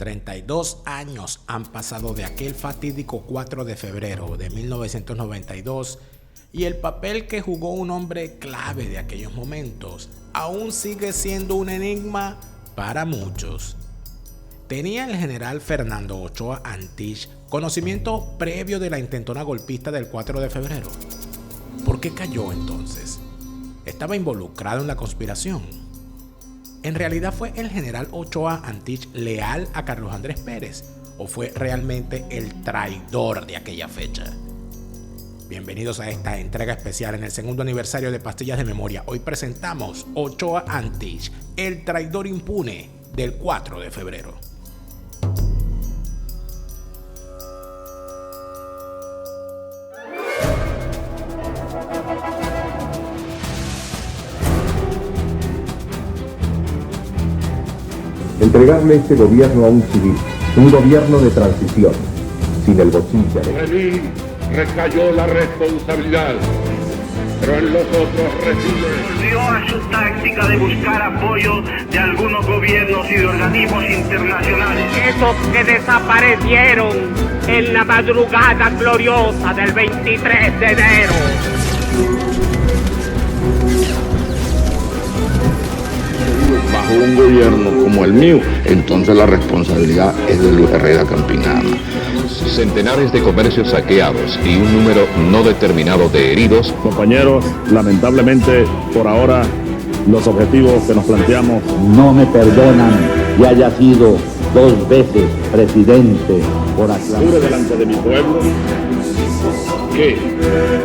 32 años han pasado de aquel fatídico 4 de febrero de 1992 y el papel que jugó un hombre clave de aquellos momentos aún sigue siendo un enigma para muchos. ¿Tenía el general Fernando Ochoa Antich conocimiento previo de la intentona golpista del 4 de febrero? ¿Por qué cayó entonces? ¿Estaba involucrado en la conspiración? ¿En realidad fue el general Ochoa Antich leal a Carlos Andrés Pérez o fue realmente el traidor de aquella fecha? Bienvenidos a esta entrega especial en el segundo aniversario de Pastillas de Memoria. Hoy presentamos Ochoa Antich, el traidor impune del 4 de febrero. Entregarle este gobierno a un civil, un gobierno de transición, sin el botín de sobre mí recayó la responsabilidad, pero en los otros reside. Volvió a su táctica de buscar apoyo de algunos gobiernos y de organismos internacionales. Esos que desaparecieron en la madrugada gloriosa del 23 de enero. Bajo un gobierno como el mío, entonces la responsabilidad es de Luis Herrera Campinada. Centenares de comercios saqueados y un número no determinado de heridos. Compañeros, lamentablemente por ahora los objetivos que nos planteamos no me perdonan que haya sido 2 veces presidente por aclaración. Juro delante de mi pueblo que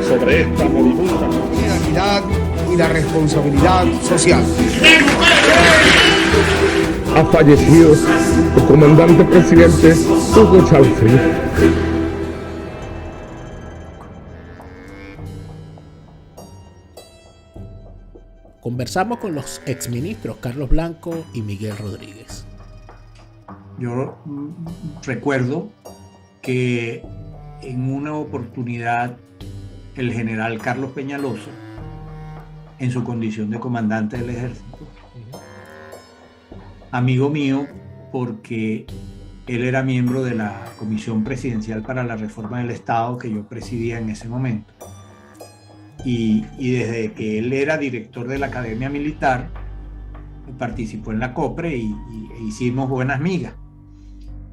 sobre esta moribunda realidad y la responsabilidad social. Ha fallecido el comandante presidente Hugo Chávez. Conversamos con los exministros Carlos Blanco y Miguel Rodríguez. Yo recuerdo que en una oportunidad el general Carlos Peñalosa, en su condición de comandante del ejército, amigo mío porque él era miembro de la Comisión Presidencial para la Reforma del Estado que yo presidía en ese momento. Y desde que él era director de la Academia Militar, participó en la COPRE e hicimos buenas migas.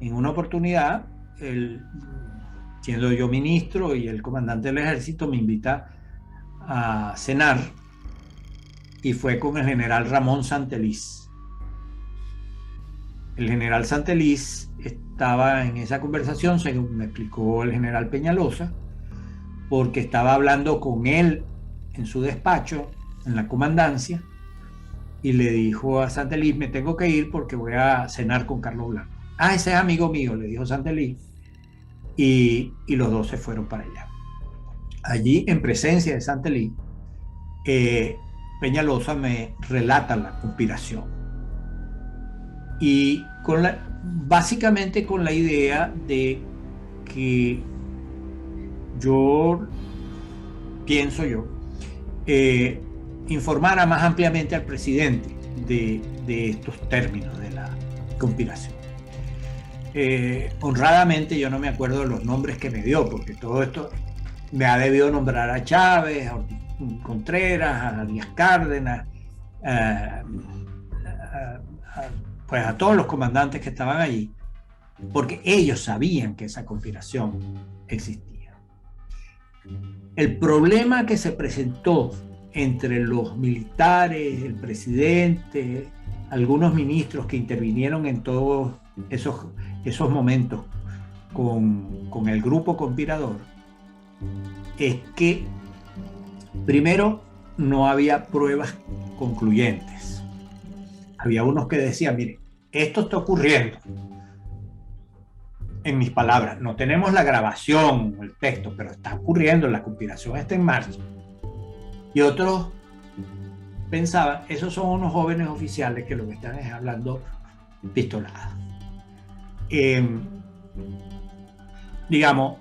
En una oportunidad, él, siendo yo ministro y el comandante del ejército, me invita a cenar y fue con el general Ramón Santeliz. El general Santeliz estaba en esa conversación, según me explicó el general Peñalosa, porque estaba hablando con él en su despacho, en la comandancia, y le dijo a Santeliz: me tengo que ir porque voy a cenar con Carlos Blanco. Ah, ese es amigo mío, le dijo Santeliz, y los dos se fueron para allá. Allí, en presencia de Santeliz, Peñalosa me relata la conspiración. Y básicamente con la idea de que pienso yo, informara más ampliamente al presidente de estos términos de la conspiración. Honradamente yo no me acuerdo de los nombres que me dio, porque todo esto me ha debido nombrar a Chávez, a Contreras, a Díaz Cárdenas, pues a todos los comandantes que estaban allí, porque ellos sabían que esa conspiración existía. El problema que se presentó entre los militares, el presidente, algunos ministros que intervinieron en todos esos momentos con el grupo conspirador, es que primero no había pruebas concluyentes. Había unos que decían: mire, esto está ocurriendo. En mis palabras, no tenemos la grabación, el texto, pero está ocurriendo, la conspiración está en marcha. Y otros pensaban: esos son unos jóvenes oficiales que lo que están es hablando pistoladas. Digamos,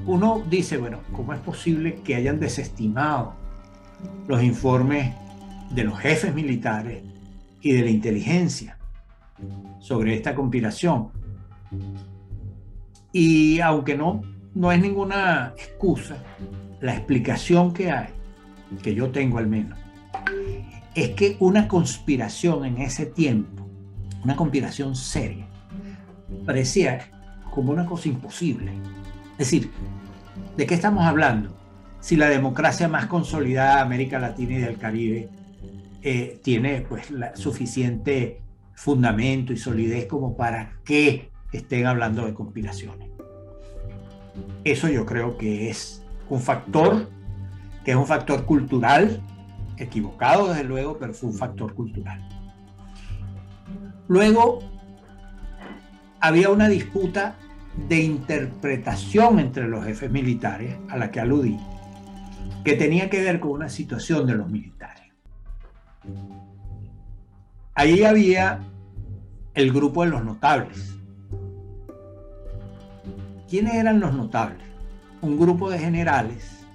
uno dice, bueno, ¿cómo es posible que hayan desestimado los informes de los jefes militares y de la inteligencia sobre esta conspiración? Y aunque no es ninguna excusa, la explicación que hay, que yo tengo al menos, es que una conspiración en ese tiempo, una conspiración seria, parecía como una cosa imposible. Es decir, ¿de qué estamos hablando? Si la democracia más consolidada de América Latina y del Caribe tiene pues suficiente fundamento y solidez como para que estén hablando de conspiraciones. Eso yo creo que es un factor cultural, equivocado desde luego, pero fue un factor cultural. Luego había una disputa de interpretación entre los jefes militares, a la que aludí, que tenía que ver con una situación de los militares. Ahí había el grupo de los notables. ¿Quiénes eran los notables? Un grupo de generales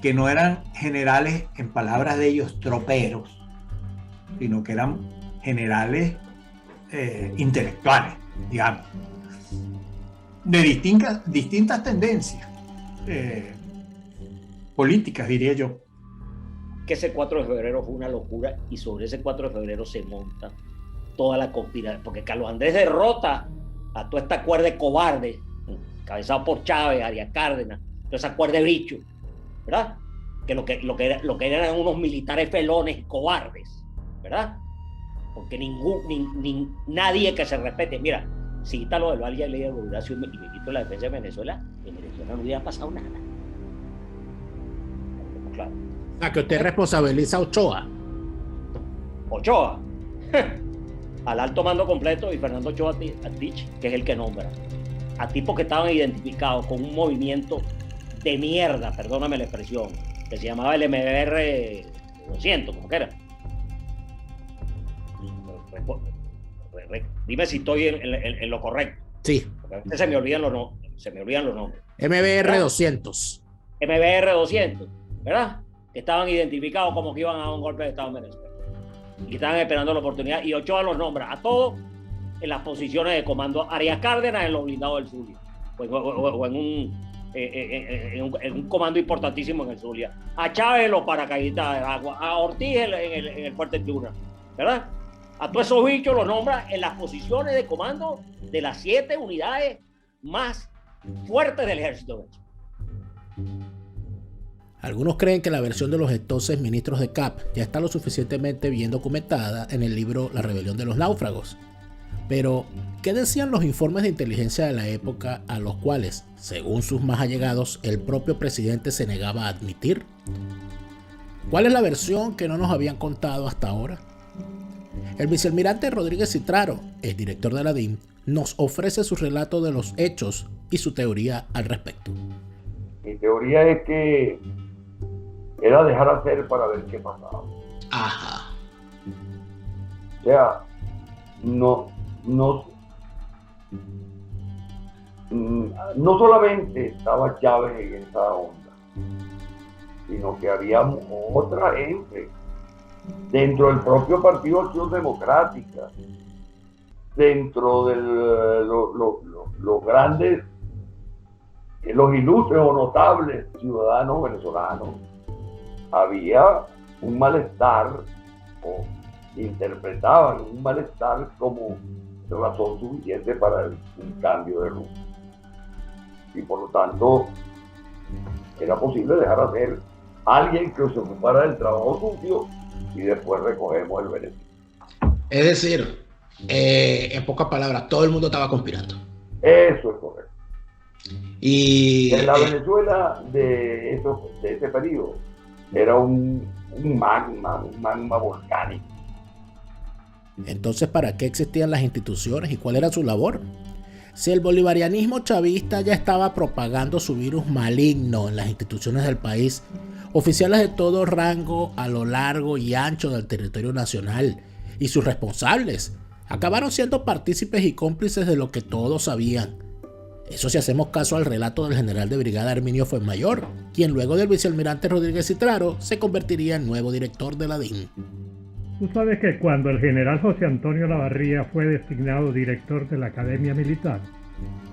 que no eran generales, en palabras de ellos, troperos, sino que eran generales intelectuales, digamos, de distintas tendencias políticas, diría yo. Que ese 4 de febrero fue una locura y sobre ese 4 de febrero se monta toda la conspiración, porque Carlos Andrés derrota a toda esta cuerda de cobardes, encabezado por Chávez, Arias Cárdenas, toda esa cuerda de bicho, ¿verdad? Que lo que eran unos militares felones y cobardes, ¿verdad? Porque nadie que se respete, mira, si quita lo del Valle y Ley de Gobernación y me quito la defensa de Venezuela, en Venezuela no hubiera pasado nada. Claro. O sea, que usted responsabiliza a Ochoa. Ochoa, al alto mando completo, y Fernando Ochoa Tich, que es el que nombra a tipos que estaban identificados con un movimiento de mierda, perdóname la expresión, que se llamaba el MBR 200, como que era. Dime si estoy en lo correcto. Sí. Porque a veces se me olvidan los nombres. MBR 200. MBR 200, ¿verdad? Que estaban identificados como que iban a un golpe de Estado en Venezuela. Y estaban esperando la oportunidad. Y Ochoa los nombra a todos en las posiciones de comando. Arias Cárdenas en los blindados del Zulia. O en un comando importantísimo en el Zulia. A Chávez en los paracaidistas del agua. A Ortiz en el Fuerte Tiuna. ¿Verdad? A todos esos bichos los nombra en las posiciones de comando de las 7 unidades más fuertes del ejército. Algunos creen que la versión de los entonces ministros de CAP ya está lo suficientemente bien documentada en el libro La rebelión de los náufragos. Pero, ¿qué decían los informes de inteligencia de la época a los cuales, según sus más allegados, el propio presidente se negaba a admitir? ¿Cuál es la versión que no nos habían contado hasta ahora? El vicealmirante Rodríguez Citraro, el director de la DIN, nos ofrece su relato de los hechos y su teoría al respecto. Mi teoría es que era dejar hacer para ver qué pasaba. Ajá. O sea, no solamente estaba Chávez en esa onda, sino que había otra gente dentro del propio Partido Acción Democrática, dentro de los grandes, los ilustres o notables ciudadanos venezolanos. Había un malestar, o interpretaban un malestar como razón suficiente para un cambio de rumbo. Y por lo tanto, era posible dejar hacer a alguien que se ocupara del trabajo sucio y después recogemos el beneficio. Es decir, en pocas palabras, todo el mundo estaba conspirando. Eso es correcto. Y en la Venezuela de ese periodo era un magma volcánico. Entonces, ¿para qué existían las instituciones y cuál era su labor? Si el bolivarianismo chavista ya estaba propagando su virus maligno en las instituciones del país, oficiales de todo rango a lo largo y ancho del territorio nacional y sus responsables acabaron siendo partícipes y cómplices de lo que todos sabían. Eso si hacemos caso al relato del general de brigada Herminio Fuenmayor, quien luego del vicealmirante Rodríguez Citraro se convertiría en nuevo director de la DIN. Tú sabes que cuando el general José Antonio Lavarría fue designado director de la Academia Militar,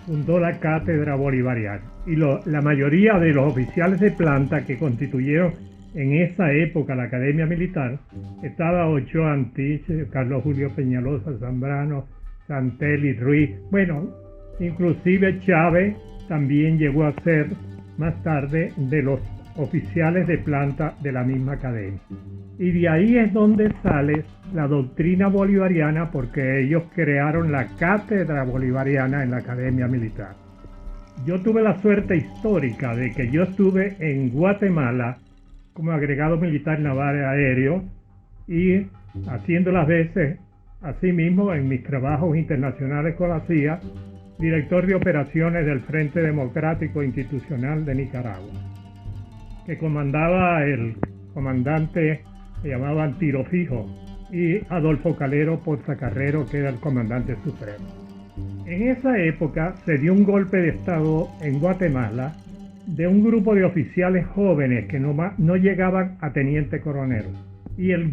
fundó la Cátedra Bolivariana y la mayoría de los oficiales de planta que constituyeron en esa época la Academia Militar, estaba Ochoa Antich, Carlos Julio Peñalosa Zambrano, Santelli Ruiz, bueno, inclusive Chávez también llegó a ser más tarde de los oficiales de planta de la misma academia. Y de ahí es donde sale la doctrina bolivariana, porque ellos crearon la Cátedra Bolivariana en la Academia Militar. Yo tuve la suerte histórica de que yo estuve en Guatemala como agregado militar naval aéreo y haciendo las veces, asimismo, en mis trabajos internacionales con la CIA, director de operaciones del Frente Democrático Institucional de Nicaragua, que comandaba el comandante, se llamaban Tiro Fijo, y Adolfo Calero Porzacarrero, que era el comandante supremo. En esa época se dio un golpe de Estado en Guatemala de un grupo de oficiales jóvenes que no llegaban a teniente coronel. Y el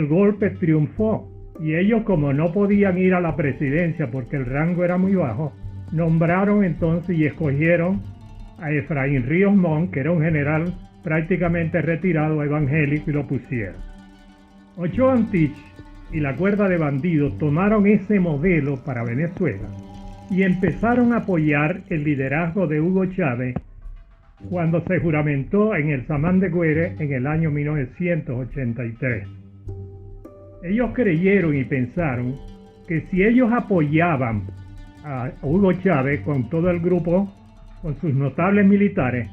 golpe triunfó. Y ellos, como no podían ir a la presidencia porque el rango era muy bajo, nombraron entonces y escogieron a Efraín Ríos Montt, que era un general prácticamente retirado, evangélico, y lo pusieron. Ochoa Antich y la cuerda de bandidos tomaron ese modelo para Venezuela y empezaron a apoyar el liderazgo de Hugo Chávez cuando se juramentó en el Samán de Güere en el año 1983. Ellos creyeron y pensaron que si ellos apoyaban a Hugo Chávez con todo el grupo, con sus notables militares,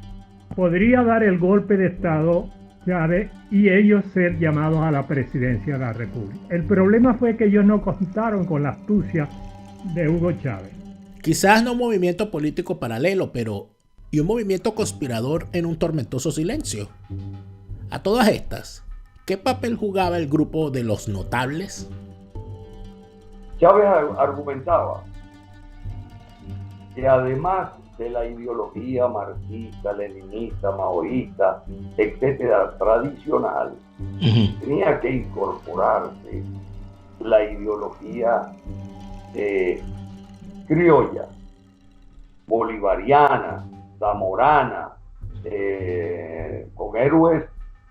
podría dar el golpe de Estado Chávez y ellos ser llamados a la presidencia de la República. El problema fue que ellos no contaron con la astucia de Hugo Chávez. Quizás no un movimiento político paralelo, pero y un movimiento conspirador en un tormentoso silencio. A todas estas, ¿qué papel jugaba el grupo de los notables? Chávez argumentaba que además de la ideología marxista, leninista, maoísta, etcétera, tradicional, tenía que incorporarse la ideología criolla, bolivariana, zamorana, con héroes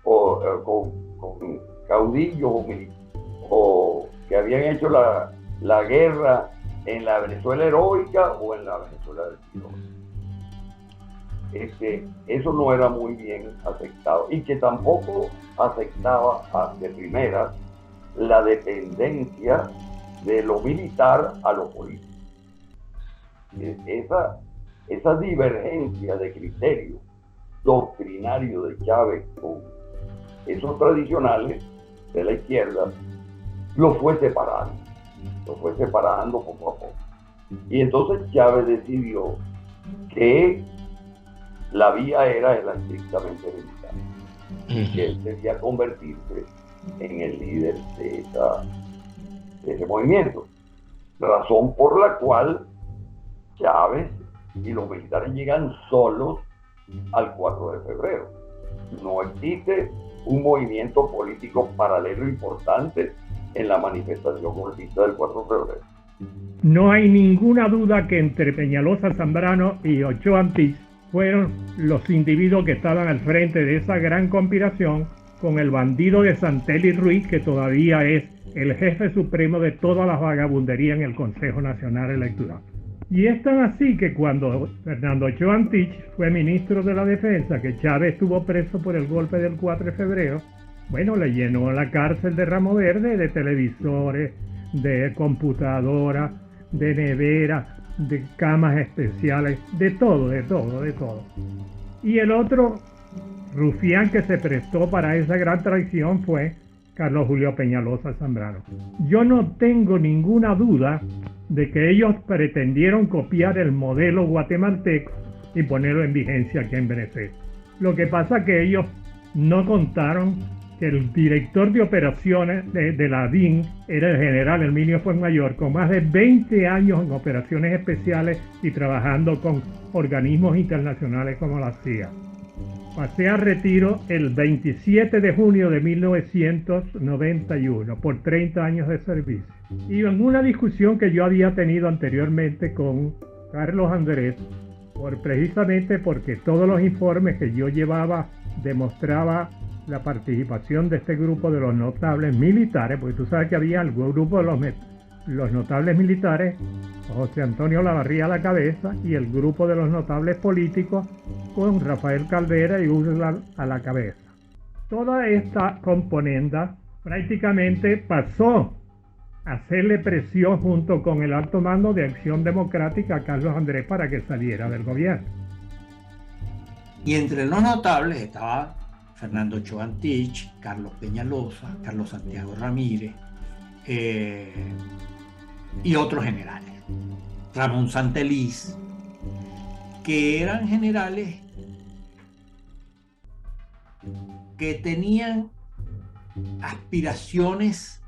o con caudillos o que habían hecho la guerra en la Venezuela heroica o en la Venezuela del Tirón. Eso no era muy bien aceptado y que tampoco aceptaba de primera la dependencia de lo militar a lo político. Esa divergencia de criterio doctrinario de Chávez con esos tradicionales de la izquierda lo fue separando poco a poco. Y entonces Chávez decidió que la vía era la estrictamente militar, y que él debía convertirse en el líder de ese movimiento, razón por la cual Chávez y los militares llegan solos al 4 de febrero. No existe un movimiento político paralelo importante en la manifestación golpista del 4 de febrero. No hay ninguna duda que entre Peñalosa Zambrano y Ochoa Antich fueron los individuos que estaban al frente de esa gran conspiración, con el bandido de Santelli Ruiz, que todavía es el jefe supremo de toda la vagabundería en el Consejo Nacional Electoral. Y es tan así que cuando Fernando Ochoa Antich fue ministro de la Defensa, que Chávez estuvo preso por el golpe del 4 de febrero, bueno, le llenó la cárcel de Ramo Verde de televisores, de computadoras, de neveras, de camas especiales, de todo. Y el otro rufián que se prestó para esa gran traición fue Carlos Julio Peñalosa Zambrano. Yo no tengo ninguna duda de que ellos pretendieron copiar el modelo guatemalteco y ponerlo en vigencia aquí en Venezuela. Lo que pasa es que ellos no contaron que el director de operaciones de la DIN era el general Herminio Fuenmayor, con más de 20 años en operaciones especiales y trabajando con organismos internacionales como la CIA. Pasé a retiro el 27 de junio de 1991 por 30 años de servicio. Y en una discusión que yo había tenido anteriormente con Carlos Andrés, precisamente porque todos los informes que yo llevaba demostraba la participación de este grupo de los notables militares, porque tú sabes que había el grupo de los notables militares, José Antonio Olavarría a la cabeza, y el grupo de los notables políticos con Rafael Caldera y Úrsula a la cabeza. Toda esta componenda prácticamente pasó a hacerle presión junto con el alto mando de Acción Democrática a Carlos Andrés para que saliera del gobierno. Y entre los notables estaba Fernando Ochoa Antich, Carlos Peñalosa, Carlos Santiago Ramírez y otros generales. Ramón Santeliz, que eran generales que tenían aspiraciones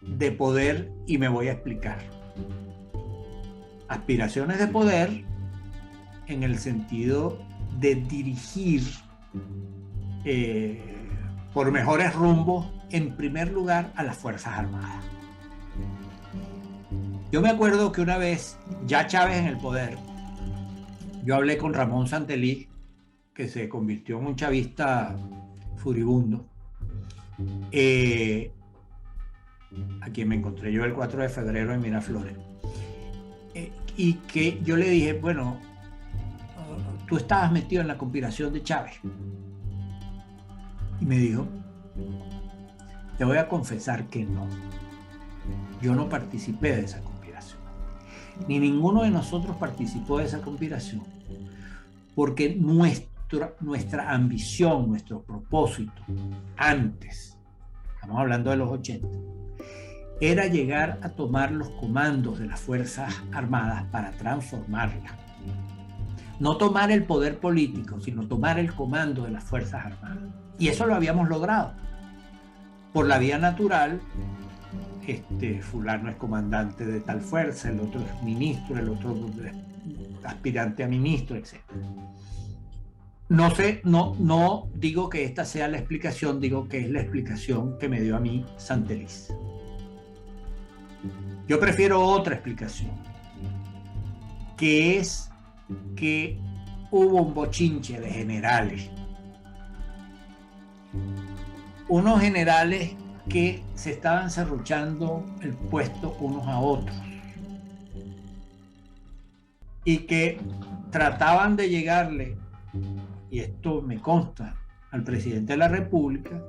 de poder, y me voy a explicar. Aspiraciones de poder en el sentido de dirigir por mejores rumbos, en primer lugar, a las Fuerzas Armadas. Yo me acuerdo que una vez, ya Chávez en el poder, yo hablé con Ramón Santeliz, que se convirtió en un chavista furibundo, a quien me encontré yo el 4 de febrero en Miraflores, y que yo le dije, bueno, tú estabas metido en la conspiración de Chávez. Y me dijo, te voy a confesar que no. Yo no participé de esa conspiración. Ni ninguno de nosotros participó de esa conspiración. Porque nuestra ambición, nuestro propósito, antes, estamos hablando de los 80, era llegar a tomar los comandos de las Fuerzas Armadas para transformarlas. No tomar el poder político, sino tomar el comando de las Fuerzas Armadas. Y eso lo habíamos logrado. Por la vía natural, fulano es comandante de tal fuerza, el otro es ministro, el otro es aspirante a ministro, etc. No sé, no digo que esta sea la explicación, digo que es la explicación que me dio a mí Santeliz. Yo prefiero otra explicación, que es que hubo un bochinche de generales. Unos generales que se estaban serruchando el puesto unos a otros y que trataban de llegarle, y esto me consta, al presidente de la República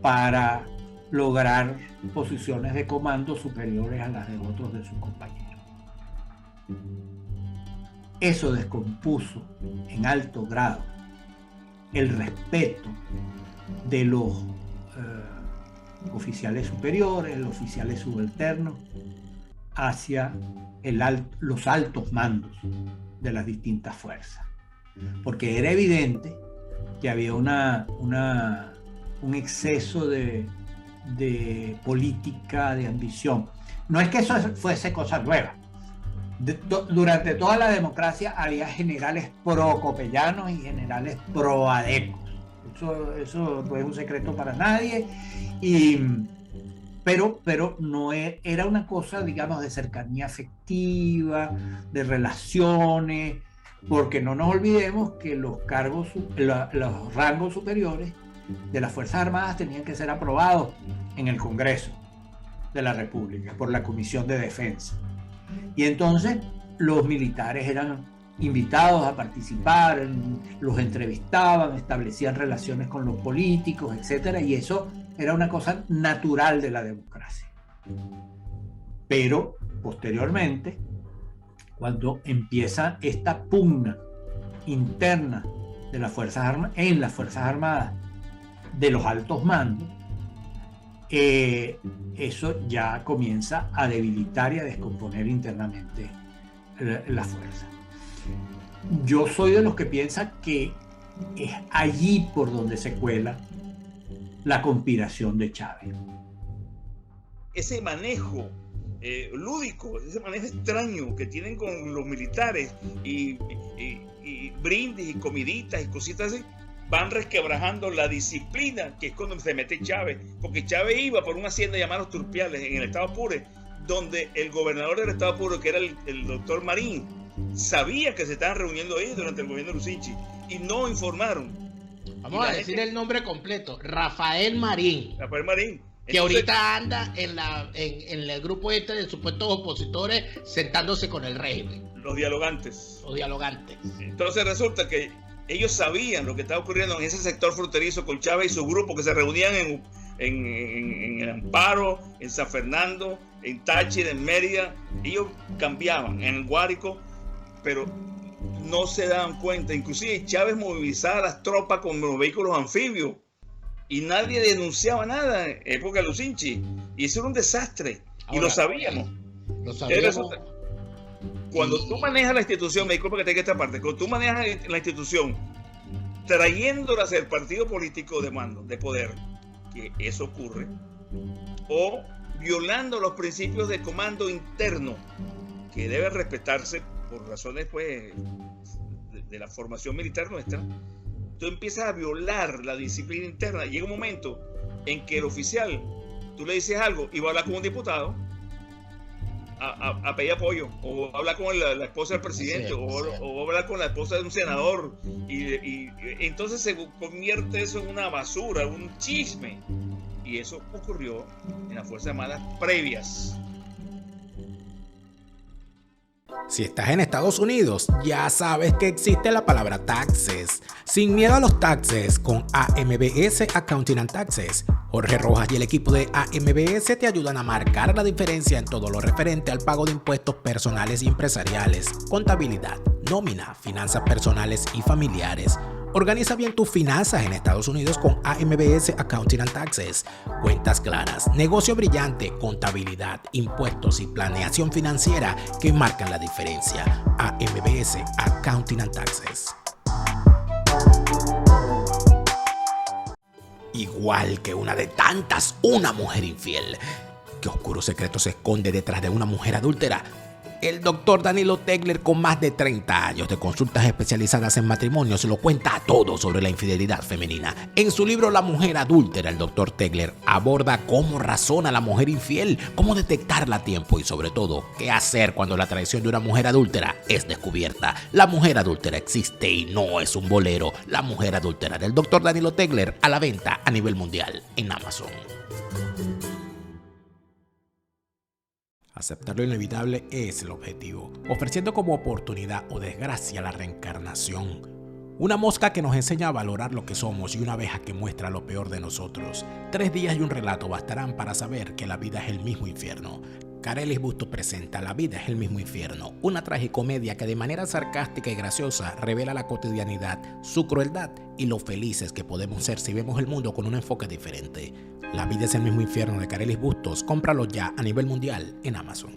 para lograr posiciones de comando superiores a las de otros de sus compañeros. Eso descompuso en alto grado el respeto de los oficiales superiores, los oficiales subalternos, hacia los altos mandos de las distintas fuerzas. Porque era evidente que había un exceso de política, de ambición. No es que eso fuese cosa nueva. Durante toda la democracia había generales pro-copellanos y generales pro-adecos. Eso no es un secreto para nadie, pero no era una cosa, digamos, de cercanía afectiva, de relaciones, porque no nos olvidemos que los rangos superiores de las Fuerzas Armadas tenían que ser aprobados en el Congreso de la República por la Comisión de Defensa. Y entonces los militares eran invitados a participar, los entrevistaban, establecían relaciones con los políticos, etcétera, y eso era una cosa natural de la democracia. Pero posteriormente, cuando empieza esta pugna interna de las Fuerzas Armadas, en las Fuerzas Armadas, de los altos mandos, eso ya comienza a debilitar y a descomponer internamente la fuerza. Yo soy de los que piensan que es allí por donde se cuela la conspiración de Chávez. Ese manejo lúdico, ese manejo extraño que tienen con los militares y brindis y comiditas y cositas así, van resquebrajando la disciplina, que es cuando se mete Chávez, porque Chávez iba por una hacienda llamada Los Turpiales en el estado Apure, donde el gobernador del estado Apure, que era el doctor Marín, sabía que se estaban reuniendo ahí durante el gobierno de Lucinchi y no informaron. Vamos a decir el nombre completo: Rafael Marín. Rafael Marín. Que ahorita anda en el grupo este de supuestos opositores sentándose con el régimen. Los dialogantes. Los dialogantes. Entonces resulta que ellos sabían lo que estaba ocurriendo en ese sector fronterizo con Chávez y su grupo, que se reunían en el Amparo, en San Fernando, en Táchira, en Mérida. Ellos cambiaban en el Guárico, pero no se daban cuenta. Inclusive Chávez movilizaba a las tropas con los vehículos anfibios y nadie denunciaba nada en época de Lucinchi, y eso era un desastre. Ahora, y lo sabíamos. Cuando tú manejas la institución, me disculpa que tenga esta parte, cuando tú manejas la institución trayéndola hacia el partido político de mando, de poder, que eso ocurre, o violando los principios de comando interno que deben respetarse por razones pues de la formación militar nuestra, tú empiezas a violar la disciplina interna. Llega un momento en que el oficial, tú le dices algo y va a hablar con un diputado a pedir apoyo, o va a hablar con la esposa del presidente, o va a hablar con la esposa de un senador, y entonces se convierte eso en una basura, un chisme. Y eso ocurrió en las Fuerzas Armadas previas. Si estás en Estados Unidos, ya sabes que existe la palabra taxes. Sin miedo a los taxes con AMBS Accounting and Taxes. Jorge Rojas y el equipo de AMBS te ayudan a marcar la diferencia en todo lo referente al pago de impuestos personales y empresariales, contabilidad, nómina, finanzas personales y familiares. Organiza bien tus finanzas en Estados Unidos con AMBS Accounting and Taxes. Cuentas claras, negocio brillante, contabilidad, impuestos y planeación financiera que marcan la diferencia. AMBS Accounting and Taxes. Igual que una de tantas, una mujer infiel. ¿Qué oscuro secreto se esconde detrás de una mujer adúltera? El doctor Danilo Tegler, con más de 30 años de consultas especializadas en matrimonios, lo cuenta todo sobre la infidelidad femenina. En su libro La mujer adúltera, el doctor Tegler aborda cómo razona la mujer infiel, cómo detectarla a tiempo y sobre todo, qué hacer cuando la traición de una mujer adúltera es descubierta. La mujer adúltera existe y no es un bolero. La mujer adúltera del doctor Danilo Tegler, a la venta a nivel mundial en Amazon. Aceptar lo inevitable es el objetivo, ofreciendo como oportunidad o desgracia la reencarnación. Una mosca que nos enseña a valorar lo que somos y una abeja que muestra lo peor de nosotros. 3 días y un relato bastarán para saber que la vida es el mismo infierno. Carelis Bustos presenta La vida es el mismo infierno, una tragicomedia que de manera sarcástica y graciosa revela la cotidianidad, su crueldad y lo felices que podemos ser si vemos el mundo con un enfoque diferente. La vida es el mismo infierno de Carelis Bustos, cómpralo ya a nivel mundial en Amazon.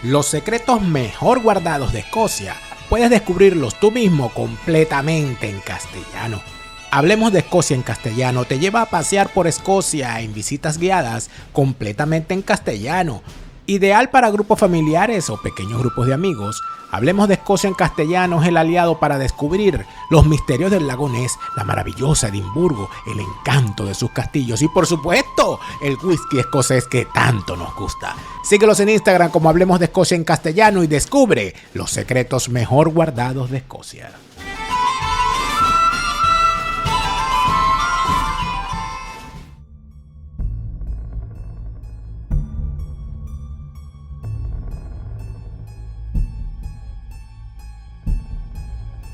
Los secretos mejor guardados de Escocia, puedes descubrirlos tú mismo completamente en castellano. Hablemos de Escocia en castellano te lleva a pasear por Escocia en visitas guiadas completamente en castellano. Ideal para grupos familiares o pequeños grupos de amigos. Hablemos de Escocia en castellano es el aliado para descubrir los misterios del lago Ness, la maravillosa Edimburgo, el encanto de sus castillos y por supuesto el whisky escocés que tanto nos gusta. Síguelos en Instagram como Hablemos de Escocia en castellano y descubre los secretos mejor guardados de Escocia.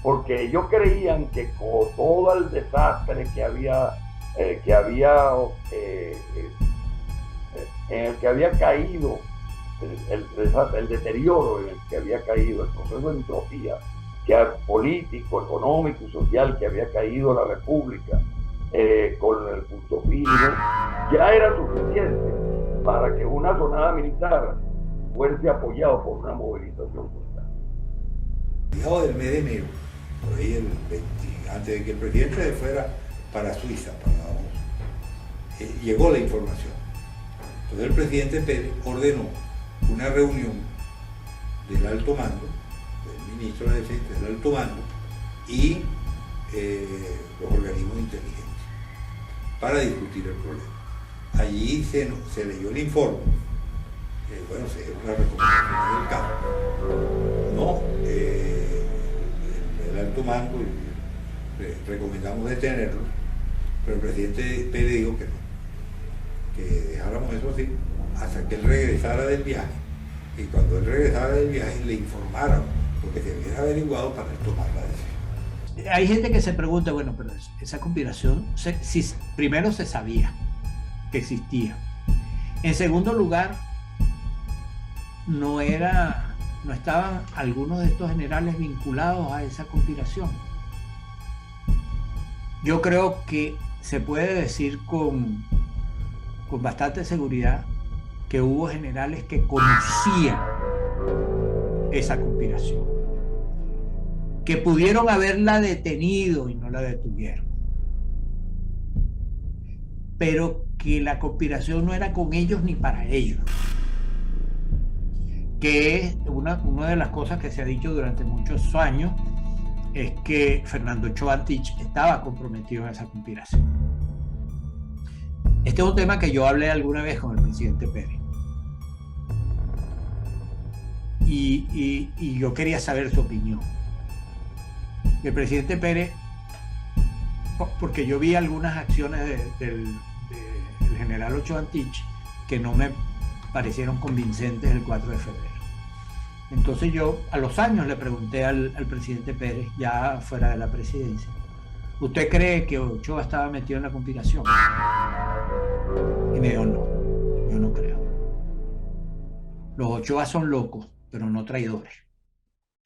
Porque ellos creían que con todo el desastre en el que había caído, el deterioro en el que había caído, el proceso de entropía político, económico y social que había caído la República con el punto fijo, ya era suficiente para que una sonada militar fuese apoyado por una movilización social. Llegado del mes de enero, por ahí el 20, antes de que el presidente se fuera para Suiza, llegó la información. Entonces el presidente Pérez ordenó una reunión del alto mando el ministro de Defensa, el alto mando, y los organismos inteligentes para discutir el problema. Allí se leyó el informe, bueno, se dio una recomendación del caso. No, el alto mando recomendamos detenerlo, pero el presidente Pérez dijo que no, que dejáramos eso así hasta que él regresara del viaje, y cuando él regresara del viaje le informaran lo que se hubiera averiguado para él tomar la decisión. Hay gente que se pregunta, bueno, pero esa conspiración, primero se sabía que existía. En segundo lugar, no estaban algunos de estos generales vinculados a esa conspiración. Yo creo que se puede decir con bastante seguridad que hubo generales que conocían esa conspiración, que pudieron haberla detenido y no la detuvieron, pero que la conspiración no era con ellos ni para ellos, que es una de las cosas que se ha dicho durante muchos años, es que Fernando Ochoa Antich estaba comprometido en esa conspiración. Este es un tema que yo hablé alguna vez con el presidente Pérez. Y yo quería saber su opinión. El presidente Pérez, porque yo vi algunas acciones del general Ochoa Antich que no me parecieron convincentes el 4 de febrero. Entonces yo a los años le pregunté al presidente Pérez, ya fuera de la presidencia, ¿usted cree que Ochoa estaba metido en la conspiración? Y me dijo, no, yo no creo. Los Ochoa son locos, pero no traidores.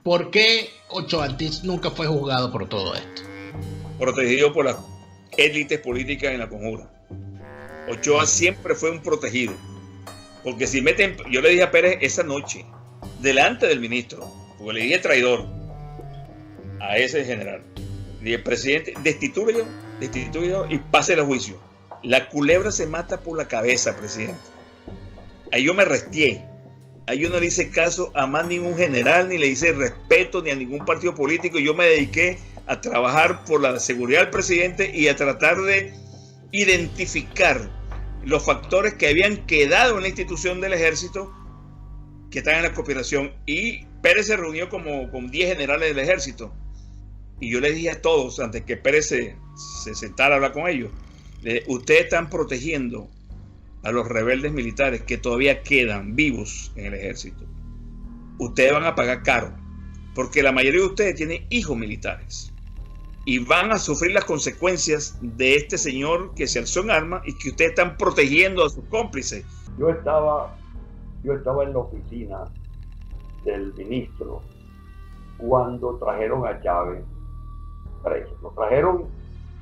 ¿Por qué Ochoa Antich nunca fue juzgado por todo esto? Protegido por las élites políticas en la conjura. Ochoa siempre fue un protegido. Porque si meten, yo le dije a Pérez esa noche, delante del ministro, porque le dije traidor a ese general. Le dije, presidente, destituyelo y pase a juicio. La culebra se mata por la cabeza, presidente. Ahí yo me restié. Ahí yo no le hice caso a más ningún general, ni le hice respeto ni a ningún partido político. Yo me dediqué a trabajar por la seguridad del presidente y a tratar de identificar los factores que habían quedado en la institución del ejército que están en la conspiración. Y Pérez se reunió con 10 generales del ejército. Y yo les dije a todos, antes que Pérez se sentara a hablar con ellos, ustedes están protegiendo a los rebeldes militares que todavía quedan vivos en el ejército. Ustedes van a pagar caro, porque la mayoría de ustedes tienen hijos militares y van a sufrir las consecuencias de este señor que se alzó en armas y que ustedes están protegiendo a sus cómplices. Yo estaba en la oficina del ministro cuando trajeron a Chávez preso. Lo trajeron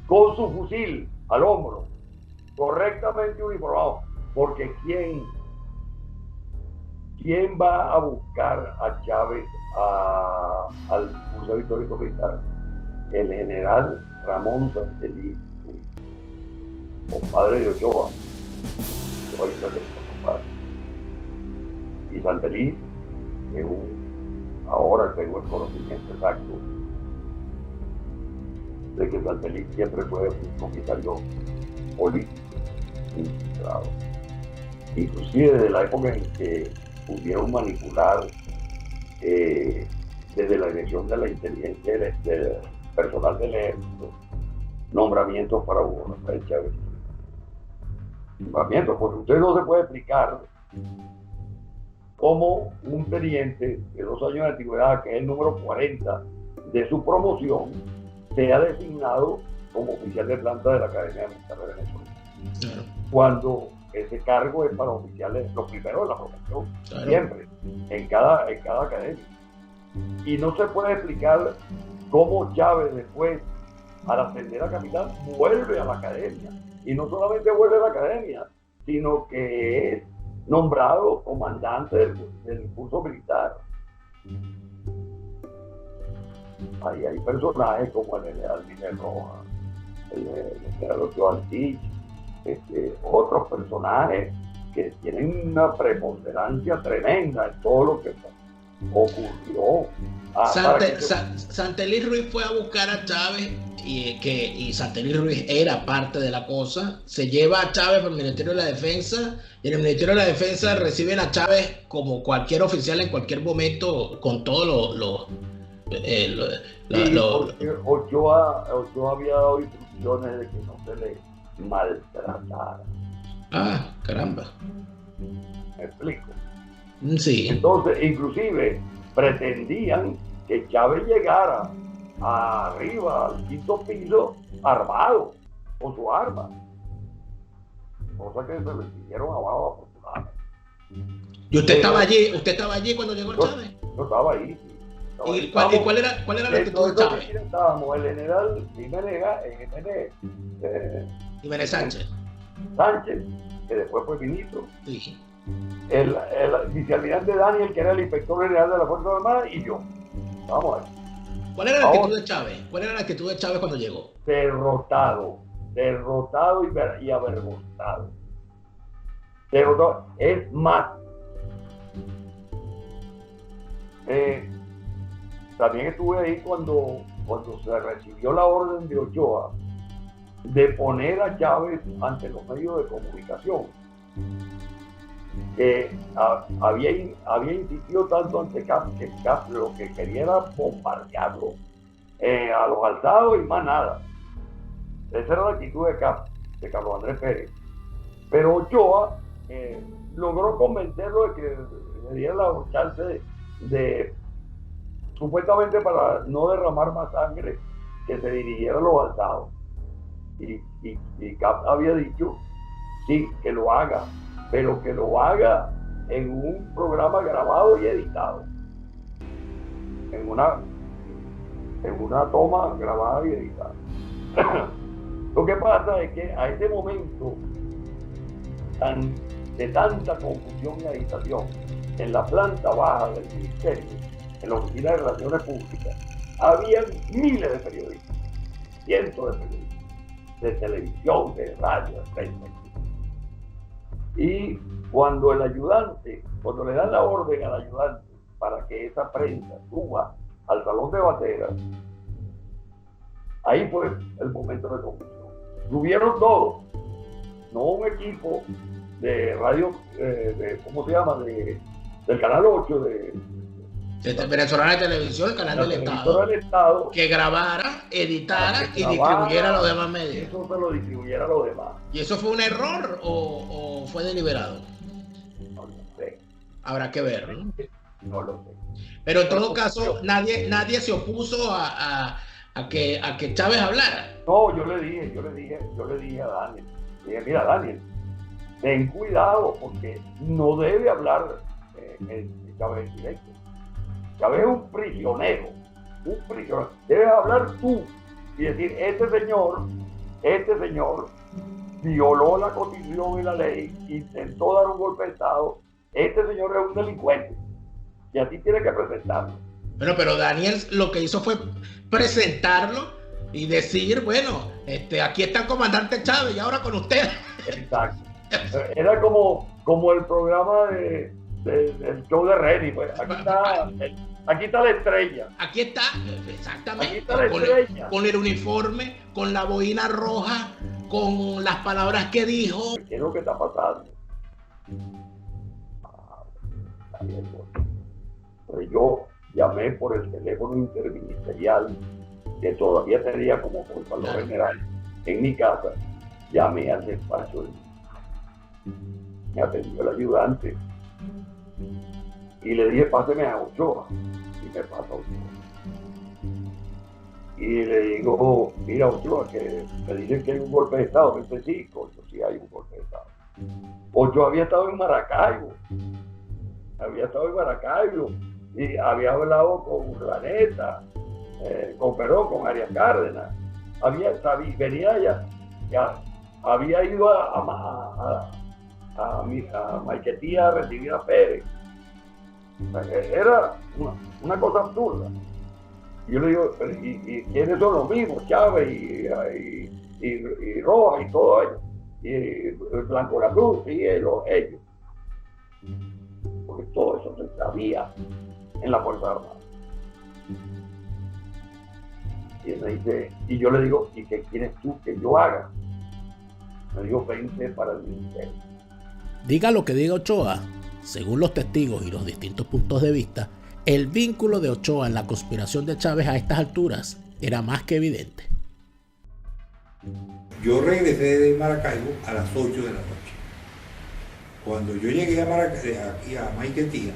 con su fusil al hombro, correctamente uniformado, porque ¿quién va a buscar a Chávez al Museo Histórico Militar? El general Ramón Santeliz, compadre de Ochoa. Y Santeliz, ahora tengo el conocimiento exacto de que Santeliz siempre fue un comisario político, infiltrado. Inclusive desde la época en que pudieron manipular desde la dirección de la inteligencia del personal del ejército, nombramientos para Hugo Rafael Chávez. Nombramientos, porque usted no se puede explicar cómo un teniente de 2 años de antigüedad, que es el número 40 de su promoción, sea designado como oficial de planta de la Academia Militar de Venezuela. Claro. Cuando ese cargo es para oficiales, los primeros de la profesión, claro, siempre, en cada academia. Y no se puede explicar cómo Chávez después, al ascender a capitán, vuelve a la academia. Y no solamente vuelve a la academia, sino que es nombrado comandante del curso militar. Ahí hay personajes como el general Miguel Rojas, el general Ochoa Antich, otros personajes que tienen una preponderancia tremenda en todo lo que ocurrió Santelí Ruiz fue a buscar a Chávez y Santelí Ruiz era parte de la cosa. Se lleva a Chávez por el Ministerio de la Defensa y en el Ministerio de la Defensa reciben a Chávez como cualquier oficial en cualquier momento con todos los Ochoa había dado instrucciones de que no se le maltratara. Ah, caramba. ¿Me explico? Sí. Entonces, inclusive, pretendían que Chávez llegara arriba al quinto piso armado con su arma. Cosa que se le siguieron abajo afortunadamente. ¿Y usted estaba allí? ¿Usted estaba allí cuando llegó Chávez? Yo estaba ahí, sí. ¿Y cuál era la actitud de Chávez? Estábamos el general Jiménez Sánchez, que después fue ministro. Sí. El vicealmirante Daniel, que era el inspector general de la Fuerza Armada, y yo. Vamos a ver. ¿Cuál era la actitud de Chávez? ¿Cuál era la actitud de Chávez cuando llegó? Derrotado y avergonzado. Es más, también estuve ahí cuando se recibió la orden de Ochoa de poner a Chávez ante los medios de comunicación. Había insistido tanto ante Cap que Cap lo que quería era bombardearlo a los alzados y más nada. Esa era la actitud de Carlos Andrés Pérez. Pero Ochoa logró convencerlo de que le diera la chance de supuestamente para no derramar más sangre, que se dirigiera a los alzados. Y Cap había dicho, sí, que lo haga, pero que lo haga en un programa grabado y editado. En una toma grabada y editada. Lo que pasa es que a ese momento de tanta confusión y agitación en la planta baja del ministerio, en la oficina de relaciones públicas, había miles de periodistas, cientos de periodistas, de televisión, de radio, de prensa. Y cuando le dan la orden al ayudante para que esa prensa suba al salón de bateras, ahí fue el momento de confusión. Subieron todos, no un equipo de radio, ¿cómo se llama? Del Canal 8, de Venezolana de Televisión, el canal del Estado, que grabara, editara y distribuyera a los demás medios. Eso se lo distribuyera a los demás. ¿Y eso fue un error o fue deliberado? No lo sé. Habrá que ver, ¿no? No lo sé. Pero en todo caso, nadie se opuso a que Chávez hablara. No, yo le dije a Daniel. Dije, mira, Daniel, ten cuidado porque no debe hablar Chávez en directo. Chávez es un prisionero. Debes hablar tú y decir, este señor violó la Constitución y la ley, intentó dar un golpe de Estado, este señor es un delincuente y así tiene que presentarlo. Bueno, pero Daniel lo que hizo fue presentarlo y decir, bueno, aquí está el comandante Chávez y ahora con usted. Exacto. Era como el programa del show de Reni, pues aquí está la estrella. Aquí está, exactamente. Aquí está la estrella. Con el uniforme, con la boina roja, con las palabras que dijo. ¿Qué es lo que está pasando? Está bien, pues yo llamé por el teléfono interministerial que todavía tenía como controlador general en mi casa. Llamé al despacho me atendió el ayudante y le dije, páseme a Ochoa, y me pasa a Ochoa y le digo, mira Ochoa, que me dicen que hay un golpe de Estado. Me dice, sí, coño, sí hay un golpe de Estado. Ochoa había estado en Maracaibo y había hablado con Urdaneta, con Arias Cárdenas, venía allá, ya había ido a Maiquetía a recibir a Pérez. Era una cosa absurda. Y yo le digo, ¿y quiénes son los mismos? Chávez y Rojas y todo ello. Y Blanco La Cruz y ellos. Porque todo eso se sabía en la Fuerza Armada. Y él me dice, y yo le digo, ¿y qué quieres tú que yo haga? Me dijo, vente para el ministerio. Diga lo que diga Ochoa, según los testigos y los distintos puntos de vista, el vínculo de Ochoa en la conspiración de Chávez a estas alturas era más que evidente. Yo regresé de Maracaibo a las 8 de la noche. Cuando yo llegué aquí a Maiquetía,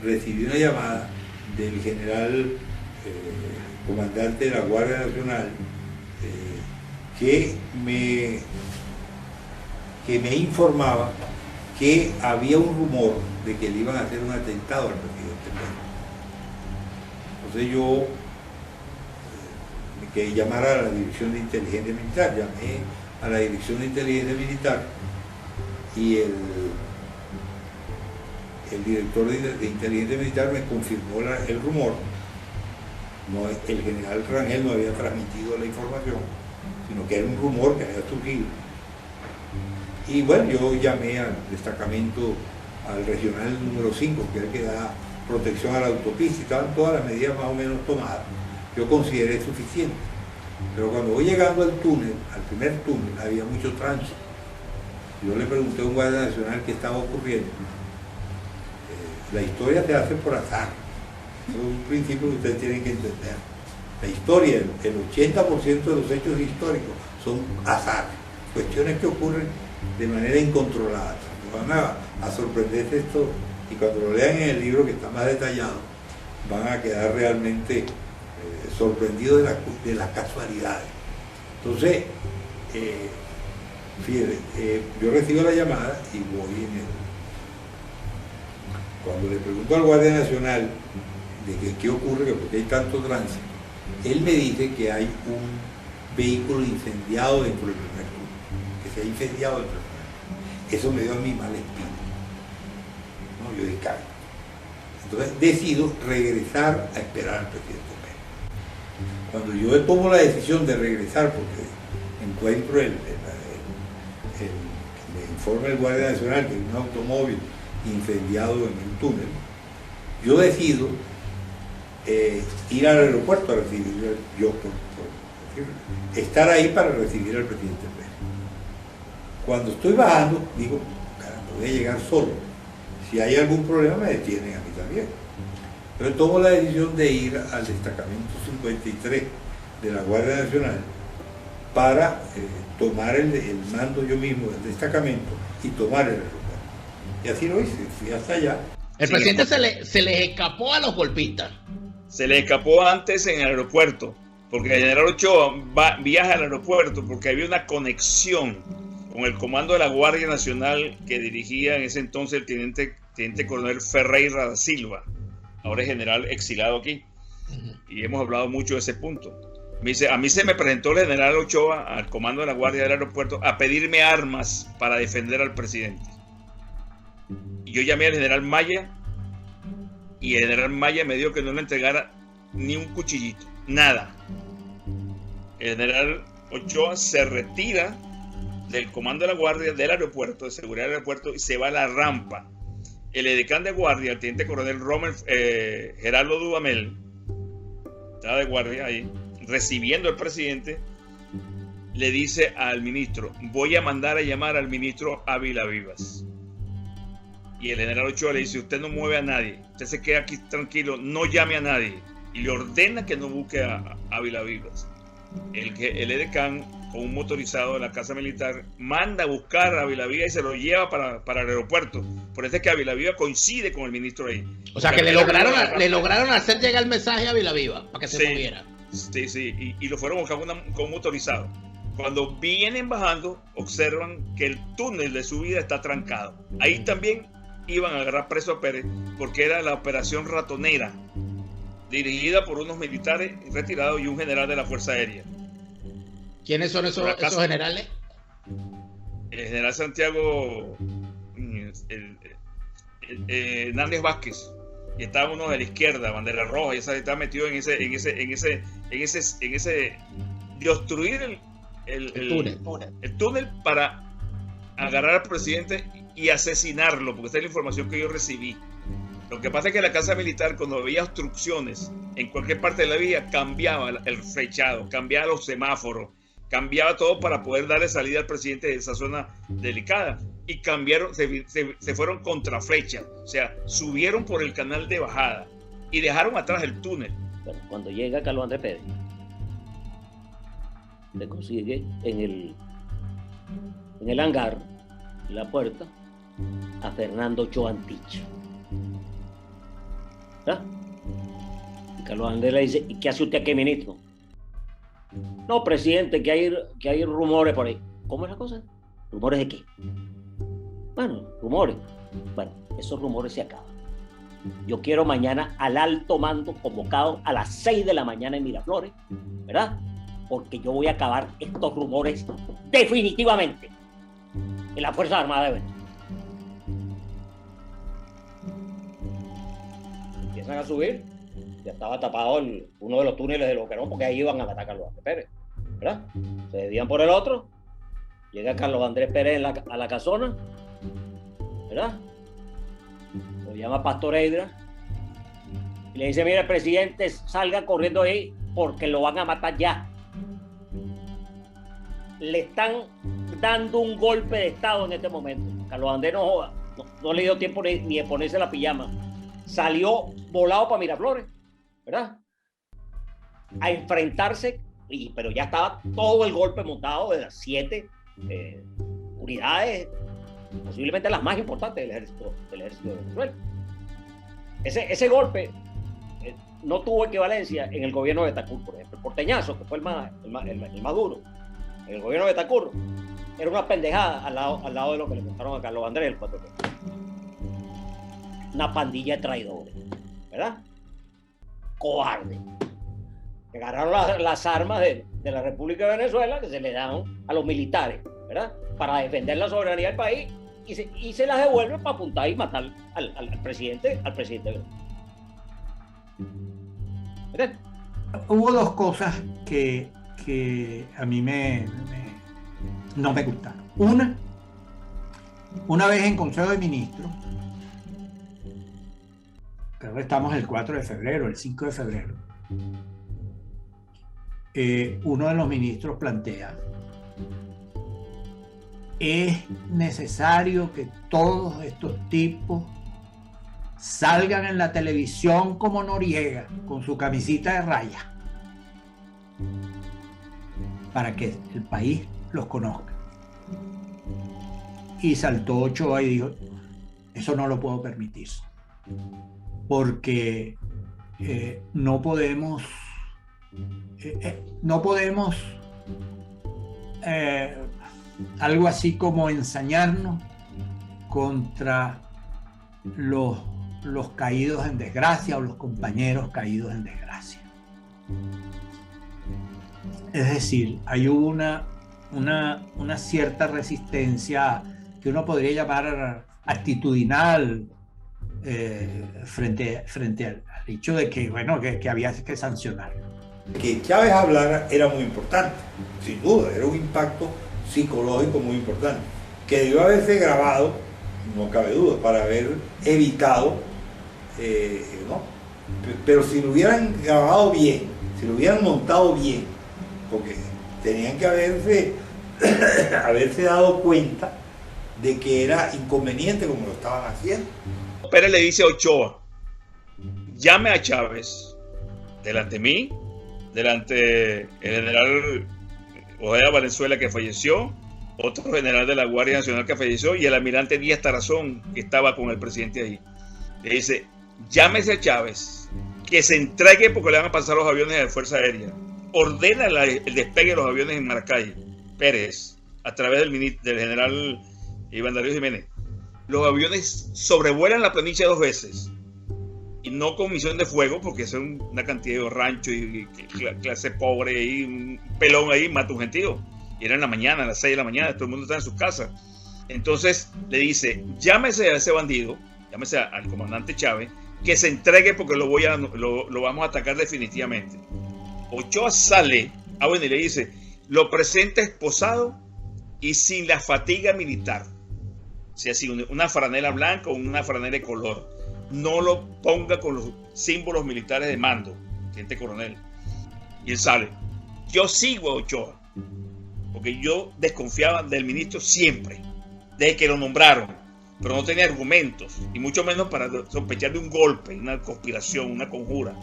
recibí una llamada del general comandante de la Guardia Nacional que me informaba que había un rumor de que le iban a hacer un atentado al presidente Pérez. Entonces yo me quedé llamar a la Dirección de Inteligencia Militar, llamé a la Dirección de Inteligencia Militar y el director de Inteligencia Militar me confirmó el rumor. No, el general Rangel no había transmitido la información, sino que era un rumor que había surgido. Y bueno, yo llamé al destacamento, al regional número 5, que es el que da protección a la autopista, y estaban todas las medidas más o menos tomadas. Yo consideré suficiente. Pero cuando voy llegando al túnel, al primer túnel, había mucho tránsito. Yo le pregunté a un guardia nacional qué estaba ocurriendo. La historia se hace por azar. Eso es un principio que ustedes tienen que entender. La historia, el 80% de los hechos históricos son azar, cuestiones que ocurren de manera incontrolada. Van a sorprenderse esto, y cuando lo lean en el libro, que está más detallado, van a quedar realmente sorprendidos de las casualidades. Entonces, fíjate, yo recibo la llamada y voy cuando le pregunto al Guardia Nacional de qué ocurre, que por qué hay tanto tránsito, él me dice que hay un vehículo incendiado dentro del primer túnel, que se ha incendiado dentro del primer túnel. Eso me dio a mí mal espíritu. ¿No? Yo dije, entonces decido regresar a esperar al presidente Pérez. Cuando yo tomo la decisión de regresar, porque encuentro me informa el Guardia Nacional que hay un automóvil incendiado en un túnel, yo decido ir al aeropuerto a recibir, estar ahí para recibir al presidente Pérez. Cuando estoy bajando, digo, caramba, voy a llegar solo. Si hay algún problema me detienen a mí también. Entonces tomo la decisión de ir al destacamento 53 de la Guardia Nacional para tomar el mando yo mismo del destacamento y tomar el aeropuerto. Y así lo hice, fui hasta allá. El presidente se les escapó a los golpistas. Se le escapó antes en el aeropuerto, porque el general Ochoa viaja al aeropuerto porque había una conexión con el comando de la Guardia Nacional que dirigía en ese entonces el teniente coronel Ferreira da Silva, ahora es general exilado aquí, y hemos hablado mucho de ese punto. Me dice, a mí se me presentó el general Ochoa al comando de la Guardia del aeropuerto a pedirme armas para defender al presidente. Y yo llamé al general Maya, y el general Maya me dijo que no le entregara ni un cuchillito, nada. El general Ochoa se retira del comando de la guardia del aeropuerto, de seguridad del aeropuerto, y se va a la rampa. El edecán de guardia, el teniente coronel Gerardo Dudamel, estaba de guardia ahí, recibiendo al presidente, le dice al ministro, voy a mandar a llamar al ministro Ávila Vivas. Y el general Ochoa le dice, usted no mueve a nadie, usted se queda aquí tranquilo, no llame a nadie. Y le ordena que no busque a Ávila Vivas. El edecán, con un motorizado de la Casa Militar, manda a buscar a Ávila Vivas y se lo lleva para el aeropuerto. Por eso es que Ávila Vivas coincide con el ministro ahí. O sea, que le lograron hacer llegar el mensaje a Ávila Vivas para que se moviera. Sí, y lo fueron a buscar con un motorizado. Cuando vienen bajando, observan que el túnel de subida está trancado. Ahí también iban a agarrar preso a Pérez, porque era la operación Ratonera, dirigida por unos militares retirados y un general de la Fuerza Aérea. ¿Quiénes son esos generales? El general Santiago Hernández Vázquez, y estaba uno de la izquierda, bandera roja, y estaba metido en ese de obstruir el túnel para agarrar al presidente y asesinarlo, porque esta es la información que yo recibí. Lo que pasa es que la Casa Militar, cuando veía obstrucciones en cualquier parte de la vía, cambiaba el flechado, cambiaba los semáforos, cambiaba todo para poder darle salida al presidente de esa zona delicada. Y cambiaron, se fueron contra flecha, o sea, subieron por el canal de bajada y dejaron atrás el túnel. Bueno, cuando llega Carlos Andrés Pérez, le consigue en el hangar, en la puerta, a Fernando Ochoa Antich. ¿Verdad? Y Carlos Andrés le dice, ¿y qué hace usted aquí, ministro? No, presidente, que hay rumores por ahí. ¿Cómo es la cosa? ¿Rumores de qué? Bueno, rumores. Bueno, esos rumores se acaban. Yo quiero mañana al alto mando convocado a las 6 de la mañana en Miraflores, ¿verdad? Porque yo voy a acabar estos rumores definitivamente en las Fuerzas Armadas de Venezuela. Empiezan a subir. Ya estaba tapado uno de los túneles de Boquerón porque ahí iban a matar a Carlos Andrés Pérez, ¿verdad? Se desvían por el otro. Llega Carlos Andrés Pérez a la casona, ¿verdad? Lo llama Pastor Eidra y le dice, mira, el presidente, salga corriendo ahí porque lo van a matar ya. Le están dando un golpe de estado en este momento. Carlos Andrés no joda, no le dio tiempo ni de ponerse la pijama. Salió volado para Miraflores, ¿verdad? A enfrentarse, pero ya estaba todo el golpe montado de las 7 unidades, posiblemente las más importantes del ejército de Venezuela. Ese golpe no tuvo equivalencia en el gobierno de Betancourt, por ejemplo. El porteñazo, que fue el más duro, en el gobierno de Betancourt, era una pendejada al lado de lo que le contaron a Carlos Andrés el 4 de febrero. Una pandilla de traidores, ¿verdad? Cobarde. Que agarraron las armas de la República de Venezuela, que se le dan a los militares, ¿verdad? Para defender la soberanía del país, y se las devuelven para apuntar y matar al presidente. ¿Verdad? Hubo dos cosas que a mí no me gustaron. Una vez en Consejo de Ministros, creo que estamos el 4 de febrero, el 5 de febrero, uno de los ministros plantea: es necesario que todos estos tipos salgan en la televisión como Noriega, con su camisita de rayas, para que el país los conozca. Y saltó Ochoa y dijo, eso no lo puedo permitir, porque no podemos algo así como ensañarnos contra los caídos en desgracia o los compañeros caídos en desgracia. Es decir, hay una cierta resistencia que uno podría llamar actitudinal frente al hecho de que, bueno, que había que sancionar. Que Chávez hablara era muy importante, sin duda, era un impacto psicológico muy importante, que debió haberse grabado, no cabe duda, para haber evitado, ¿no? Pero si lo hubieran grabado bien, si lo hubieran montado bien, porque tenían que haberse dado cuenta de que era inconveniente como lo estaban haciendo. Pérez le dice a Ochoa, llame a Chávez delante de mí, delante el general Ojeda Valenzuela, que falleció, otro general de la Guardia Nacional que falleció, y el almirante Díaz Tarazón, que estaba con el presidente ahí. Le dice, llámese a Chávez, que se entregue porque le van a pasar los aviones de Fuerza Aérea. Ordena el despegue de los aviones en Maracay. Pérez, a través del general Iván Darío Jiménez. Los aviones sobrevuelan la planicie 2 veces. Y no con misión de fuego, porque son una cantidad de ranchos y clase pobre y un pelón ahí mata un gentío. Y era en la mañana, a las 6 de la mañana, todo el mundo está en sus casas. Entonces le dice, llámese a ese bandido, llámese al comandante Chávez, que se entregue porque lo vamos a atacar definitivamente. Ochoa sale, bueno, y le dice, lo presenta esposado y sin la fatiga militar. O sea, así una franela blanca o una franela de color. no lo ponga con los símbolos militares de mando, teniente coronel. Y él sale. Yo sigo a Ochoa, porque yo desconfiaba del ministro siempre, desde que lo nombraron, pero no tenía argumentos, y mucho menos para sospechar de un golpe, una conspiración, una conjura.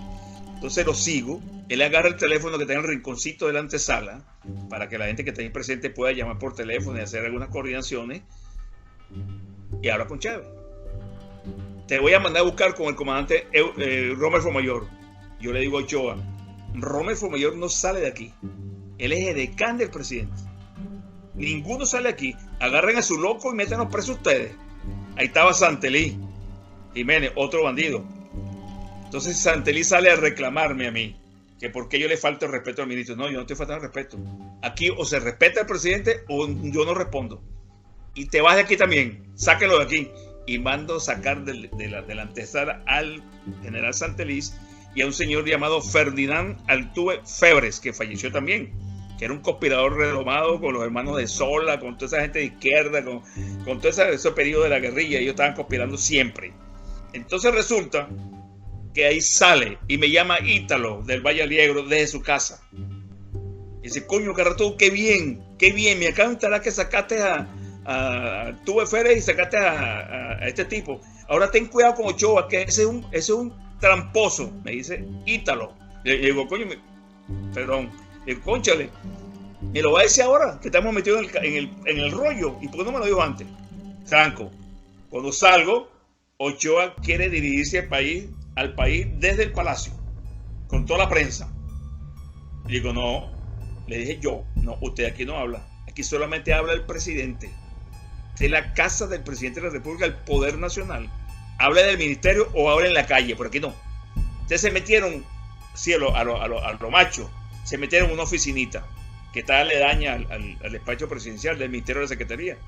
Entonces lo sigo. Él agarra el teléfono que está en el rinconcito de la antesala para que la gente que está ahí presente pueda llamar por teléfono y hacer algunas coordinaciones, y habla con Chávez. Te voy a mandar a buscar con el comandante Rommel Fomayor. Yo le digo a Ochoa, Rommel Fomayor no sale de aquí. Él es edecán del presidente. Ninguno sale aquí. Agarren a su loco y métanos presos ustedes. Ahí estaba Santelí Jiménez, otro bandido. Entonces Santelí sale a reclamarme a mí que por qué yo le falto el respeto al ministro. No, yo no estoy faltando el respeto. Aquí o se respeta al presidente o yo no respondo. Y te vas de aquí también. Sáquenlo de aquí. Y mando sacar de la antesala al general Santelís y a un señor llamado Ferdinand Altuve Febres, que falleció también, que era un conspirador renomado con los hermanos de Sola, con toda esa gente de izquierda, con todo ese periodo de la guerrilla. Ellos estaban conspirando siempre. Entonces resulta que ahí sale y me llama Ítalo del Valle Aliegro desde su casa. Y dice, coño, Carratú, qué bien, me encantará que sacaste a Tuve Férez y sacaste a este tipo. Ahora ten cuidado con Ochoa, que ese es un tramposo, me dice Ítalo. Le digo, coño, perdón, cónchale, me lo va a decir ahora, que estamos metidos en el rollo. ¿Y por qué no me lo dijo antes? Franco, cuando salgo, Ochoa quiere dirigirse al país desde el palacio, con toda la prensa. Le digo, no, le dije yo, no, usted aquí no habla, aquí solamente habla el presidente. De la casa del presidente de la República, el poder nacional. Habla del ministerio o habla en la calle, por aquí no. Ustedes se metieron, sí, a lo macho, se metieron en una oficinita que está aledaña al despacho presidencial del Ministerio de la Secretaría.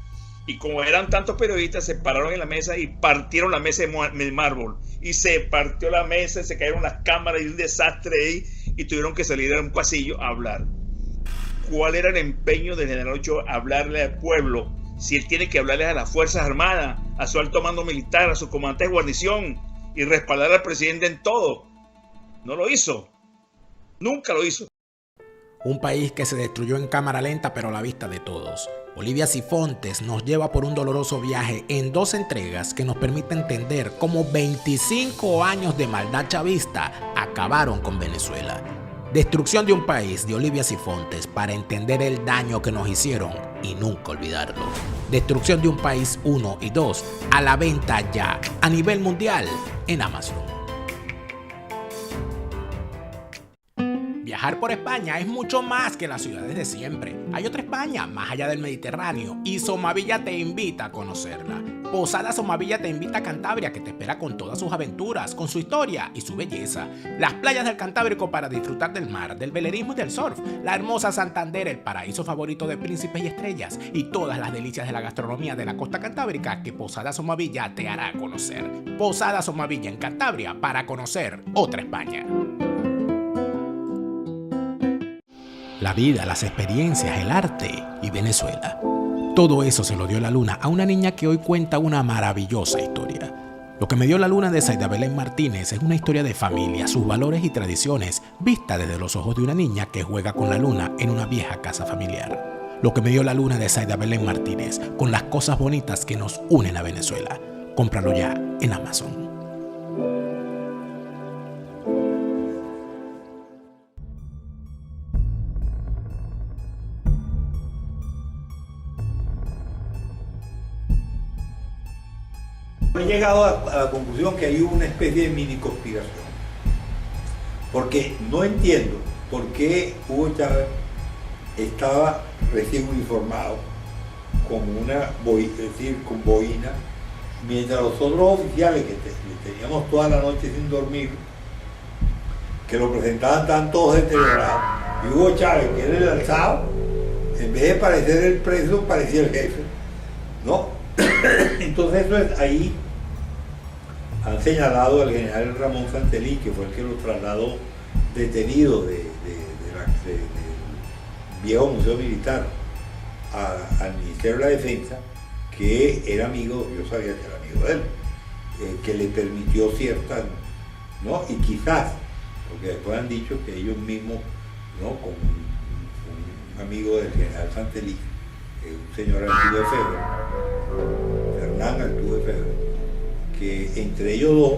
Y como eran tantos periodistas, se pararon en la mesa y partieron la mesa de mármol. Y se partió la mesa, se cayeron las cámaras y un desastre ahí, y tuvieron que salir a un pasillo a hablar. ¿Cuál era el empeño del general Ochoa? Hablarle al pueblo. Si él tiene que hablarles a las Fuerzas Armadas, a su alto mando militar, a su comandante de guarnición y respaldar al presidente en todo. No lo hizo. Nunca lo hizo. Un país que se destruyó en cámara lenta, pero a la vista de todos. Olivia Sifontes nos lleva por un doloroso viaje en 2 entregas que nos permite entender cómo 25 años de maldad chavista acabaron con Venezuela. Destrucción de un país, de Olivia Sifontes, para entender el daño que nos hicieron y nunca olvidarlo. Destrucción de un país 1 y 2, a la venta ya, a nivel mundial, en Amazon. Viajar por España es mucho más que las ciudades de siempre. Hay otra España, más allá del Mediterráneo, y Somavilla te invita a conocerla. Posada Somavilla te invita a Cantabria, que te espera con todas sus aventuras, con su historia y su belleza. Las playas del Cantábrico para disfrutar del mar, del velerismo y del surf. La hermosa Santander, el paraíso favorito de príncipes y estrellas. Y todas las delicias de la gastronomía de la costa cantábrica que Posada Somavilla te hará conocer. Posada Somavilla en Cantabria para conocer otra España. La vida, las experiencias, el arte y Venezuela. Todo eso se lo dio la luna a una niña que hoy cuenta una maravillosa historia. Lo que me dio la luna de Zaida Belén Martínez es una historia de familia, sus valores y tradiciones, vista desde los ojos de una niña que juega con la luna en una vieja casa familiar. Lo que me dio la luna de Zaida Belén Martínez, con las cosas bonitas que nos unen a Venezuela. Cómpralo ya en Amazon. He llegado a la conclusión que hay una especie de mini conspiración, porque no entiendo por qué Hugo Chávez estaba recién uniformado con con boina, mientras los otros oficiales que teníamos toda la noche sin dormir, que lo presentaban, estaban todos deteriorados, y Hugo Chávez, que era el alzado, en vez de parecer el preso, parecía el jefe, ¿no? Entonces eso es ahí. Han señalado al general Ramón Santelí, que fue el que lo trasladó detenido del viejo Museo Militar al Ministerio de la Defensa, que era amigo, yo sabía que era amigo de él, que le permitió ciertas, ¿no? Y quizás, porque después han dicho que ellos mismos, ¿no? Con un amigo del general Santelí, un señor Altuve Febre, Fernán Altuve Febre, que entre ellos dos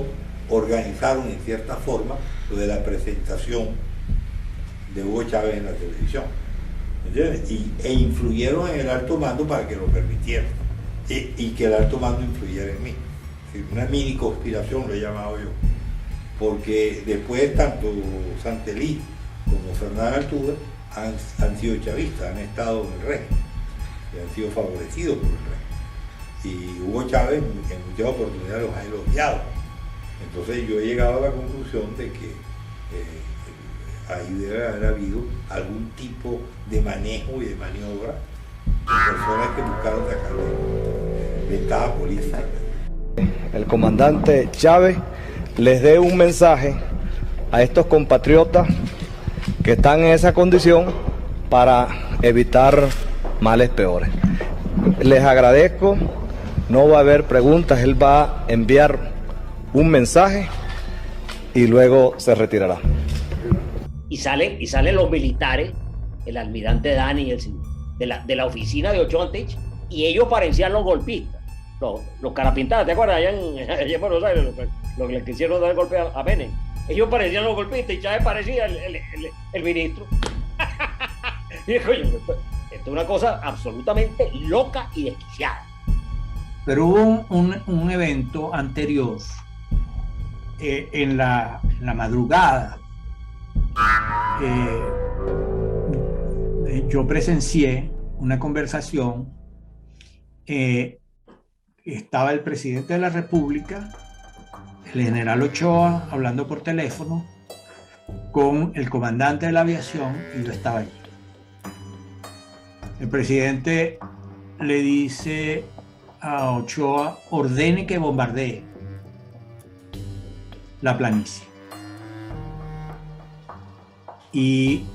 organizaron en cierta forma lo de la presentación de Hugo Chávez en la televisión, ¿entiendes? E influyeron en el alto mando para que lo permitieran y que el alto mando influyera en mí. Es decir, una mini conspiración lo he llamado yo, porque después tanto Santelí como Fernán Altuve han sido chavistas, han estado en el régimen y han sido favorecidos por el régimen. Y Hugo Chávez en muchas oportunidades los ha elogiado. Entonces yo he llegado a la conclusión de que ahí debe haber habido algún tipo de manejo y de maniobra de personas que buscaron sacarle ventaja política. El comandante Chávez les dé un mensaje a estos compatriotas que están en esa condición para evitar males peores. Les agradezco, no va a haber preguntas, él va a enviar un mensaje y luego se retirará. Y salen los militares, el almirante Dani de la oficina de Ochoa Antich, y ellos parecían los golpistas, los carapintadas, ¿te acuerdas? Allá en Buenos Aires, lo que le quisieron dar el golpe a Menem. Ellos parecían los golpistas y Chávez parecía el ministro. Y dijo, esto es una cosa absolutamente loca y desquiciada. Pero hubo un evento anterior, en la madrugada. Yo presencié una conversación. Estaba el presidente de la República, el general Ochoa, hablando por teléfono con el comandante de la aviación, y yo estaba allí. El presidente le dice a Ochoa: ordene que bombardee la planicie. Y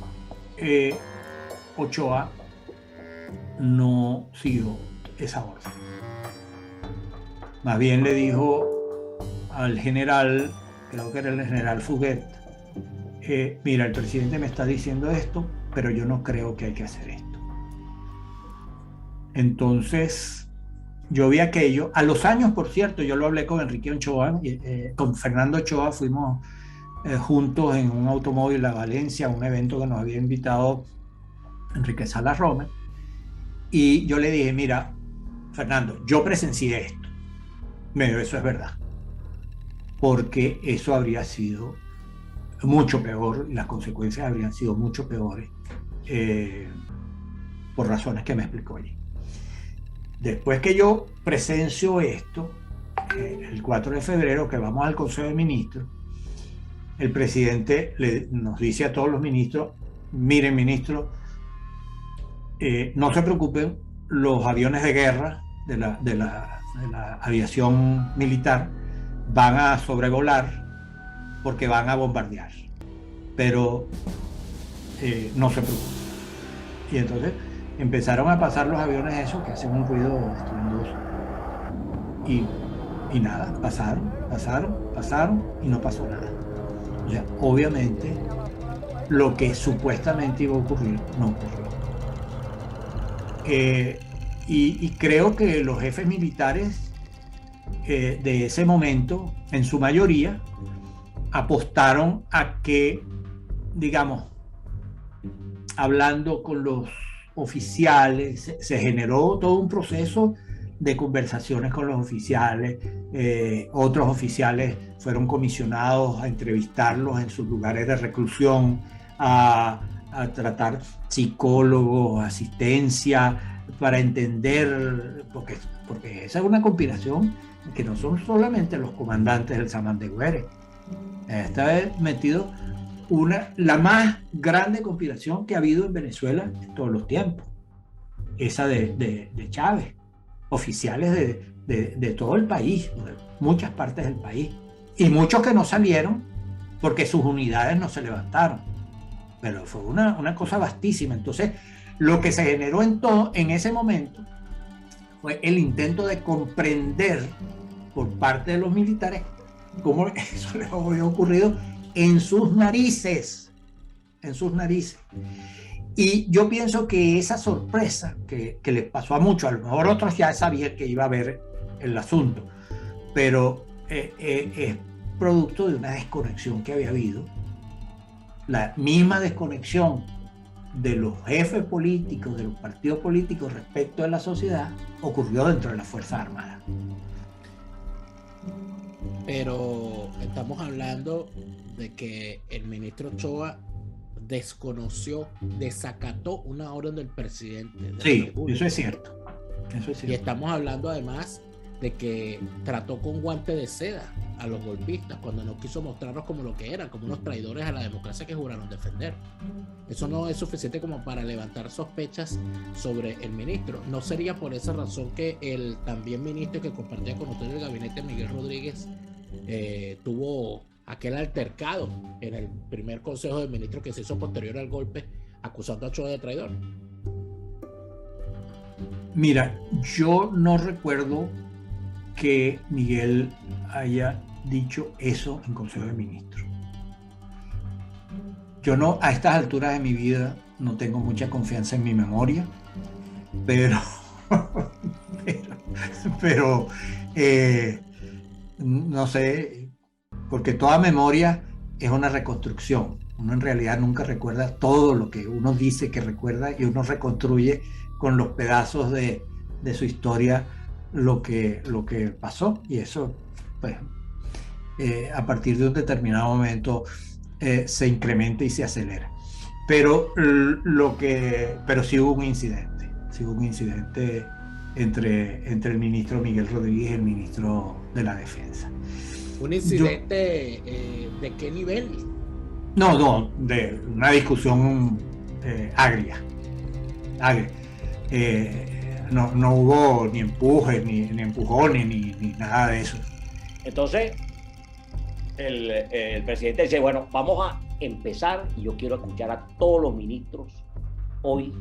Ochoa no siguió esa orden. Más bien le dijo al general, creo que era el general Fuguet, mira, el presidente me está diciendo esto, pero yo no creo que hay que hacer esto. Entonces, yo vi aquello. A los años, por cierto, yo lo hablé con Enrique Ochoa, con Fernando Ochoa, fuimos juntos en un automóvil a Valencia, a un evento que nos había invitado Enrique Salas Romer, y yo le dije: mira, Fernando, yo presencié esto. Eso es verdad, porque eso habría sido mucho peor, y las consecuencias habrían sido mucho peores, por razones que me explicó allí. Después que yo presencio esto, el 4 de febrero, que vamos al Consejo de Ministros, el presidente nos dice a todos los ministros: miren, ministros, no se preocupen, los aviones de guerra de la aviación militar van a sobrevolar porque van a bombardear, pero no se preocupen. Y entonces empezaron a pasar los aviones esos que hacen un ruido estruendoso, y nada, pasaron y no pasó nada. O sea, obviamente lo que supuestamente iba a ocurrir no ocurrió. Y creo que los jefes militares de ese momento, en su mayoría, apostaron a que, digamos, hablando con los oficiales, se generó todo un proceso de conversaciones con los oficiales. Otros oficiales fueron comisionados a entrevistarlos en sus lugares de reclusión, a tratar psicólogos, asistencia, para entender, porque esa es una conspiración que no son solamente los comandantes del Samán de Güeres. Esta vez metido la más grande conspiración que ha habido en Venezuela en todos los tiempos, esa de Chávez, oficiales de todo el país, de muchas partes del país, y muchos que no salieron porque sus unidades no se levantaron, pero fue una cosa vastísima. Entonces, lo que se generó en ese momento fue el intento de comprender por parte de los militares, como eso les había ocurrido en sus narices. Y yo pienso que esa sorpresa que les pasó a muchos, a lo mejor otros ya sabían que iba a haber el asunto, pero es producto de una desconexión que había habido, la misma desconexión de los jefes políticos, de los partidos políticos respecto de la sociedad, ocurrió dentro de las Fuerzas Armadas. Pero estamos hablando de que el ministro Ochoa desconoció, desacató una orden del presidente de la República. Eso es cierto. Y estamos hablando además de que trató con guante de seda a los golpistas cuando no quiso mostrarlos como lo que eran, como unos traidores a la democracia que juraron defender. Eso no es suficiente como para levantar sospechas sobre el ministro. ¿No sería por esa razón que el también ministro que compartía con usted el gabinete, Miguel Rodríguez, tuvo aquel altercado en el primer consejo de ministros que se hizo posterior al golpe, acusando a Ochoa de traidor? Mira, yo no recuerdo que Miguel haya dicho eso en Consejo de Ministros. Yo no, a estas alturas de mi vida, no tengo mucha confianza en mi memoria, pero no sé, porque toda memoria es una reconstrucción. Uno en realidad nunca recuerda todo lo que uno dice que recuerda, y uno reconstruye con los pedazos de su historia lo que pasó, y eso pues a partir de un determinado momento se incrementa y se acelera, pero sí hubo un incidente entre el ministro Miguel Rodríguez y el ministro de la Defensa. ¿Un incidente de qué nivel? No, de una discusión agria. No hubo ni empuje, ni empujones, ni nada de eso. Entonces, el presidente dice, bueno, vamos a empezar, y yo quiero escuchar a todos los ministros hoy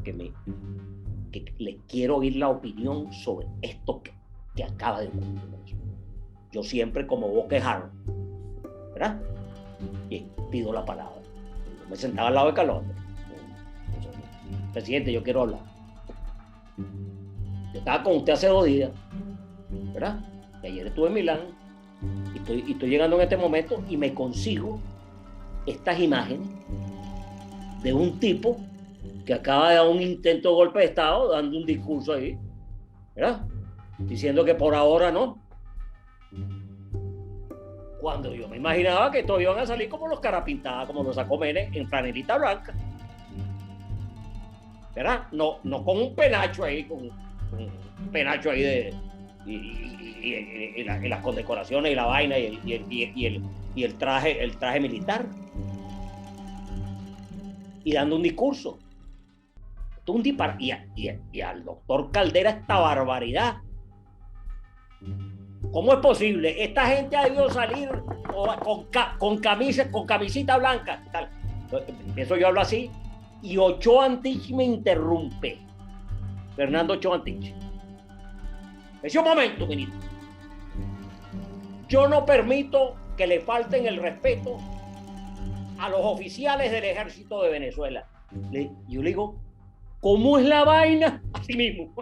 que les quiero oír la opinión sobre esto que acaba de ocurrir. Yo siempre como boquejaro, ¿verdad? Y pido la palabra. Yo me sentaba al lado de Carlos Andrés. Presidente, yo quiero hablar. Yo estaba con usted hace 2 días, ¿verdad? Y ayer estuve en Milán y estoy llegando en este momento y me consigo estas imágenes de un tipo que acaba de dar un intento de golpe de Estado, dando un discurso ahí, ¿verdad? Diciendo que por ahora no. Cuando yo me imaginaba que todos iban a salir como los carapintadas, como los Sacómenes, en franelita blanca, ¿verdad? No con un penacho ahí, con un penacho ahí y las condecoraciones y la vaina y el traje militar, y dando un discurso. Y al doctor Caldera esta barbaridad. ¿Cómo es posible? Esta gente ha debido salir con camisita blanca. Tal. Empiezo yo a hablar así, y Ochoa Antich me interrumpe. Fernando Ochoa Antich. Me dice, un momento, ministro. Yo no permito que le falten el respeto a los oficiales del Ejército de Venezuela. Yo le digo, ¿cómo es la vaina? Así mismo.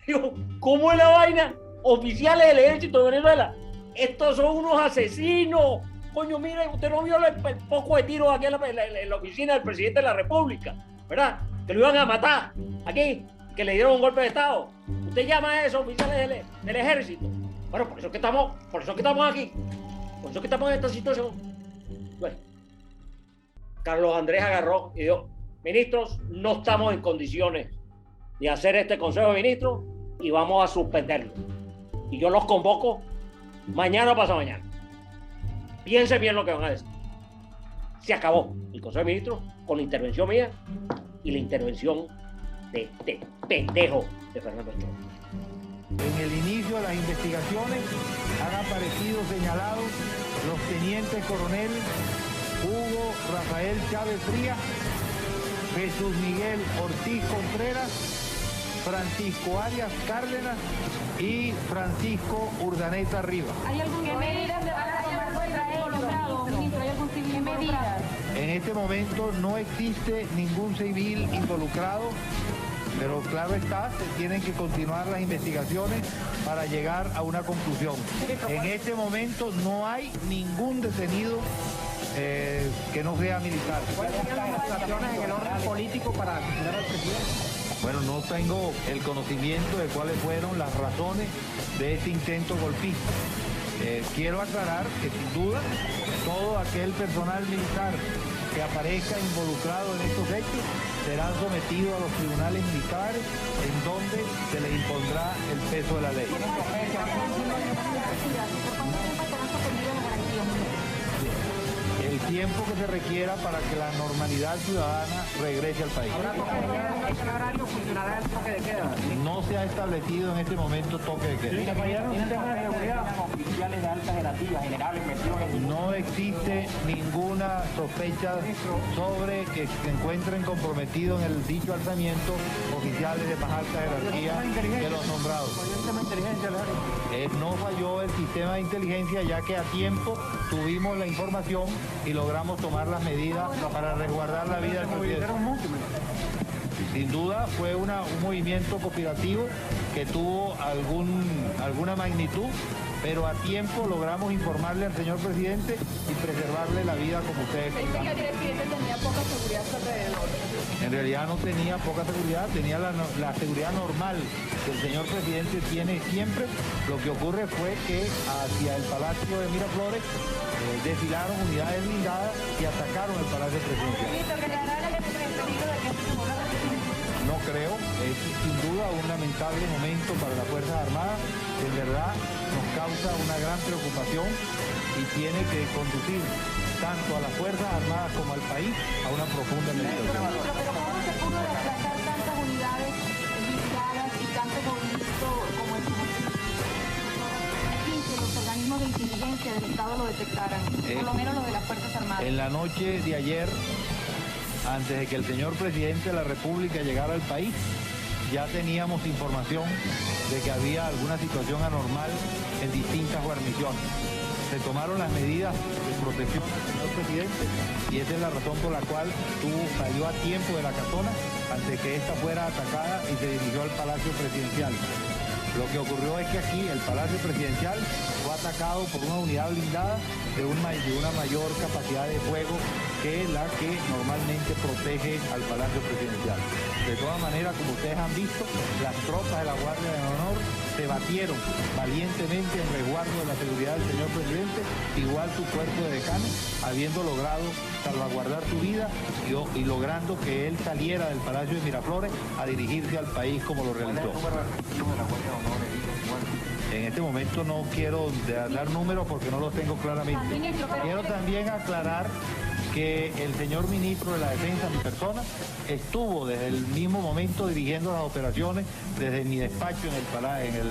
Digo, ¿cómo es la vaina? Oficiales del Ejército de Venezuela. Estos son unos asesinos. Coño, mire, usted no vio el poco de tiros aquí en la oficina del presidente de la República, ¿verdad? Que lo iban a matar aquí, que le dieron un golpe de Estado. Usted llama a esos oficiales del Ejército. Bueno, por eso es que estamos aquí. Por eso es que estamos en esta situación. Bueno, Carlos Andrés agarró y dijo, ministros, no estamos en condiciones de hacer este Consejo de Ministros y vamos a suspenderlo. Y yo los convoco mañana o pasado mañana. Piensen bien lo que van a decir. Se acabó el Consejo de Ministros con la intervención mía y la intervención de pendejo de Fernando Ochoa. En el inicio de las investigaciones han aparecido señalados los tenientes coronel Hugo Rafael Chávez Frías, Jesús Miguel Ortiz Contreras, Francisco Arias Cárdenas y Francisco Urdaneta Rivas. ¿Hay alguna medida que van a tomar contra ellos, ministro? ¿Hay algún civil involucrado? En este momento no existe ningún civil involucrado, pero claro está, se tienen que continuar las investigaciones para llegar a una conclusión. En este momento no hay ningún detenido que no sea militar. ¿Cuáles serían las motivaciones en el orden político para asesinar al presidente? Bueno, no tengo el conocimiento de cuáles fueron las razones de este intento golpista. Quiero aclarar que sin duda todo aquel personal militar que aparezca involucrado en estos hechos serán sometidos a los tribunales militares en donde se les impondrá el peso de la ley. El tiempo que se requiera para que la normalidad ciudadana regrese al país. ¿Qué horario funcionará el toque de queda? No se ha establecido en este momento toque de queda. Oficiales de alta jerarquía, generales metidos en... No existe ninguna sospecha sobre que se encuentren comprometidos en el dicho alzamiento oficiales de más alta jerarquía que los nombrados. No falló el sistema de inteligencia, ya que a tiempo tuvimos la información y logramos tomar las medidas para resguardar la vida del presidente. Sin duda fue un movimiento conspirativo que tuvo alguna magnitud, pero a tiempo logramos informarle al señor presidente y preservarle la vida como ustedes. ¿El señor presidente tenía poca seguridad alrededor? En realidad no tenía poca seguridad, tenía la seguridad normal que el señor presidente tiene siempre. Lo que ocurre fue que hacia el Palacio de Miraflores desfilaron unidades blindadas y atacaron el Palacio Presidencial. No creo, es sin duda un lamentable momento para las Fuerzas Armadas, que en verdad nos causa una gran preocupación y tiene que conducir tanto a las Fuerzas Armadas como al país a una profunda meditación. Pero ¿cómo se pudo desplazar tantas unidades blindadas y tanto movimiento como el que los organismos de inteligencia del Estado lo detectaran, por lo menos los de las Fuerzas Armadas? En la noche de ayer, antes de que el señor presidente de la República llegara al país, ya teníamos información de que había alguna situación anormal en distintas guarniciones. Se tomaron las medidas de protección del señor presidente y esa es la razón por la cual salió a tiempo de la casona antes que ésta fuera atacada y se dirigió al Palacio Presidencial. Lo que ocurrió es que aquí el Palacio Presidencial fue atacado por una unidad blindada de una mayor capacidad de fuego que la que normalmente protege al Palacio Presidencial. De todas maneras, como ustedes han visto, las tropas de la Guardia de Honor se batieron valientemente en resguardo de la seguridad del señor presidente, igual tu cuerpo de decano, habiendo logrado salvaguardar tu vida y logrando que él saliera del Palacio de Miraflores a dirigirse al país como lo realizó. En este momento no quiero dar números porque no los tengo claramente. Quiero también aclarar que el señor ministro de la Defensa, mi persona, estuvo desde el mismo momento dirigiendo las operaciones desde mi despacho en el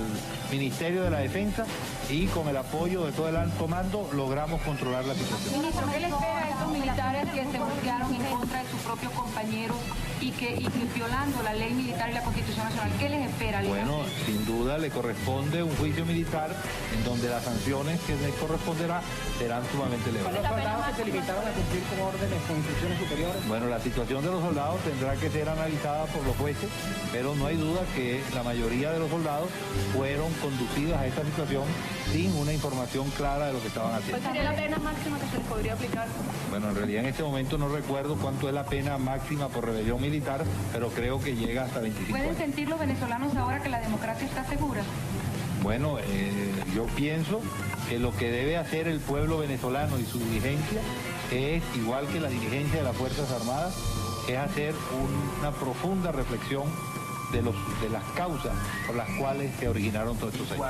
Ministerio de la Defensa y con el apoyo de todo el alto mando logramos controlar la situación. Ministro, ¿qué le espera a estos militares que se voltearon en contra de sus propios compañeros y que violando la ley militar y la Constitución Nacional? ¿Qué les espera? Bueno, sin duda le corresponde un juicio militar en donde las sanciones que les corresponderá serán sumamente elevadas. ¿Los soldados que se limitaron a cumplir con órdenes con instrucciones superiores? Bueno, la situación de los soldados tendrá que ser analizada por los jueces, pero no hay duda que la mayoría de los soldados fueron conducidos a esta situación sin una información clara de lo que estaban haciendo. ¿Cuál sería la pena máxima que se les podría aplicar? Bueno, en realidad en este momento no recuerdo cuánto es la pena máxima por rebelión militar, pero creo que llega hasta 25 años. ¿Pueden sentir los venezolanos ahora que la democracia está segura? Bueno, yo pienso que lo que debe hacer el pueblo venezolano y su dirigencia es, igual que la dirigencia de las Fuerzas Armadas, es hacer una profunda reflexión de las causas por las cuales se originaron todos estos hechos.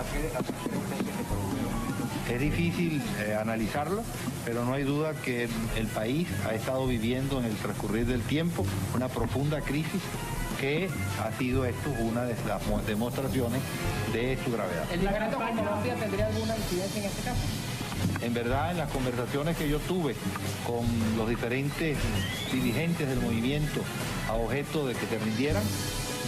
Es difícil analizarlo, pero no hay duda que el país ha estado viviendo en el transcurrir del tiempo una profunda crisis que ha sido esto una de las demostraciones de su gravedad. ¿El decreto con Colombia tendría alguna incidencia en este caso? En verdad, en las conversaciones que yo tuve con los diferentes dirigentes del movimiento a objeto de que se rindieran,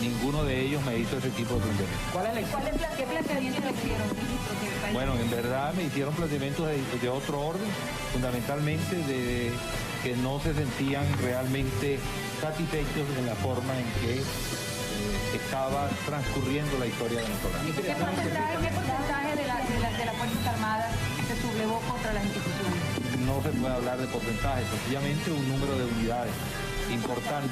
ninguno de ellos me hizo ese tipo de planteamiento. ¿Qué planteamientos le hicieron, ministro? Bueno, en verdad me hicieron planteamientos de otro orden, fundamentalmente de que no se sentían realmente satisfechos en la forma en que estaba transcurriendo la historia de nuestro país. ¿Qué porcentaje de las Fuerzas Armadas se sublevó contra las instituciones? No se puede hablar de porcentaje, sencillamente un número de unidades importante.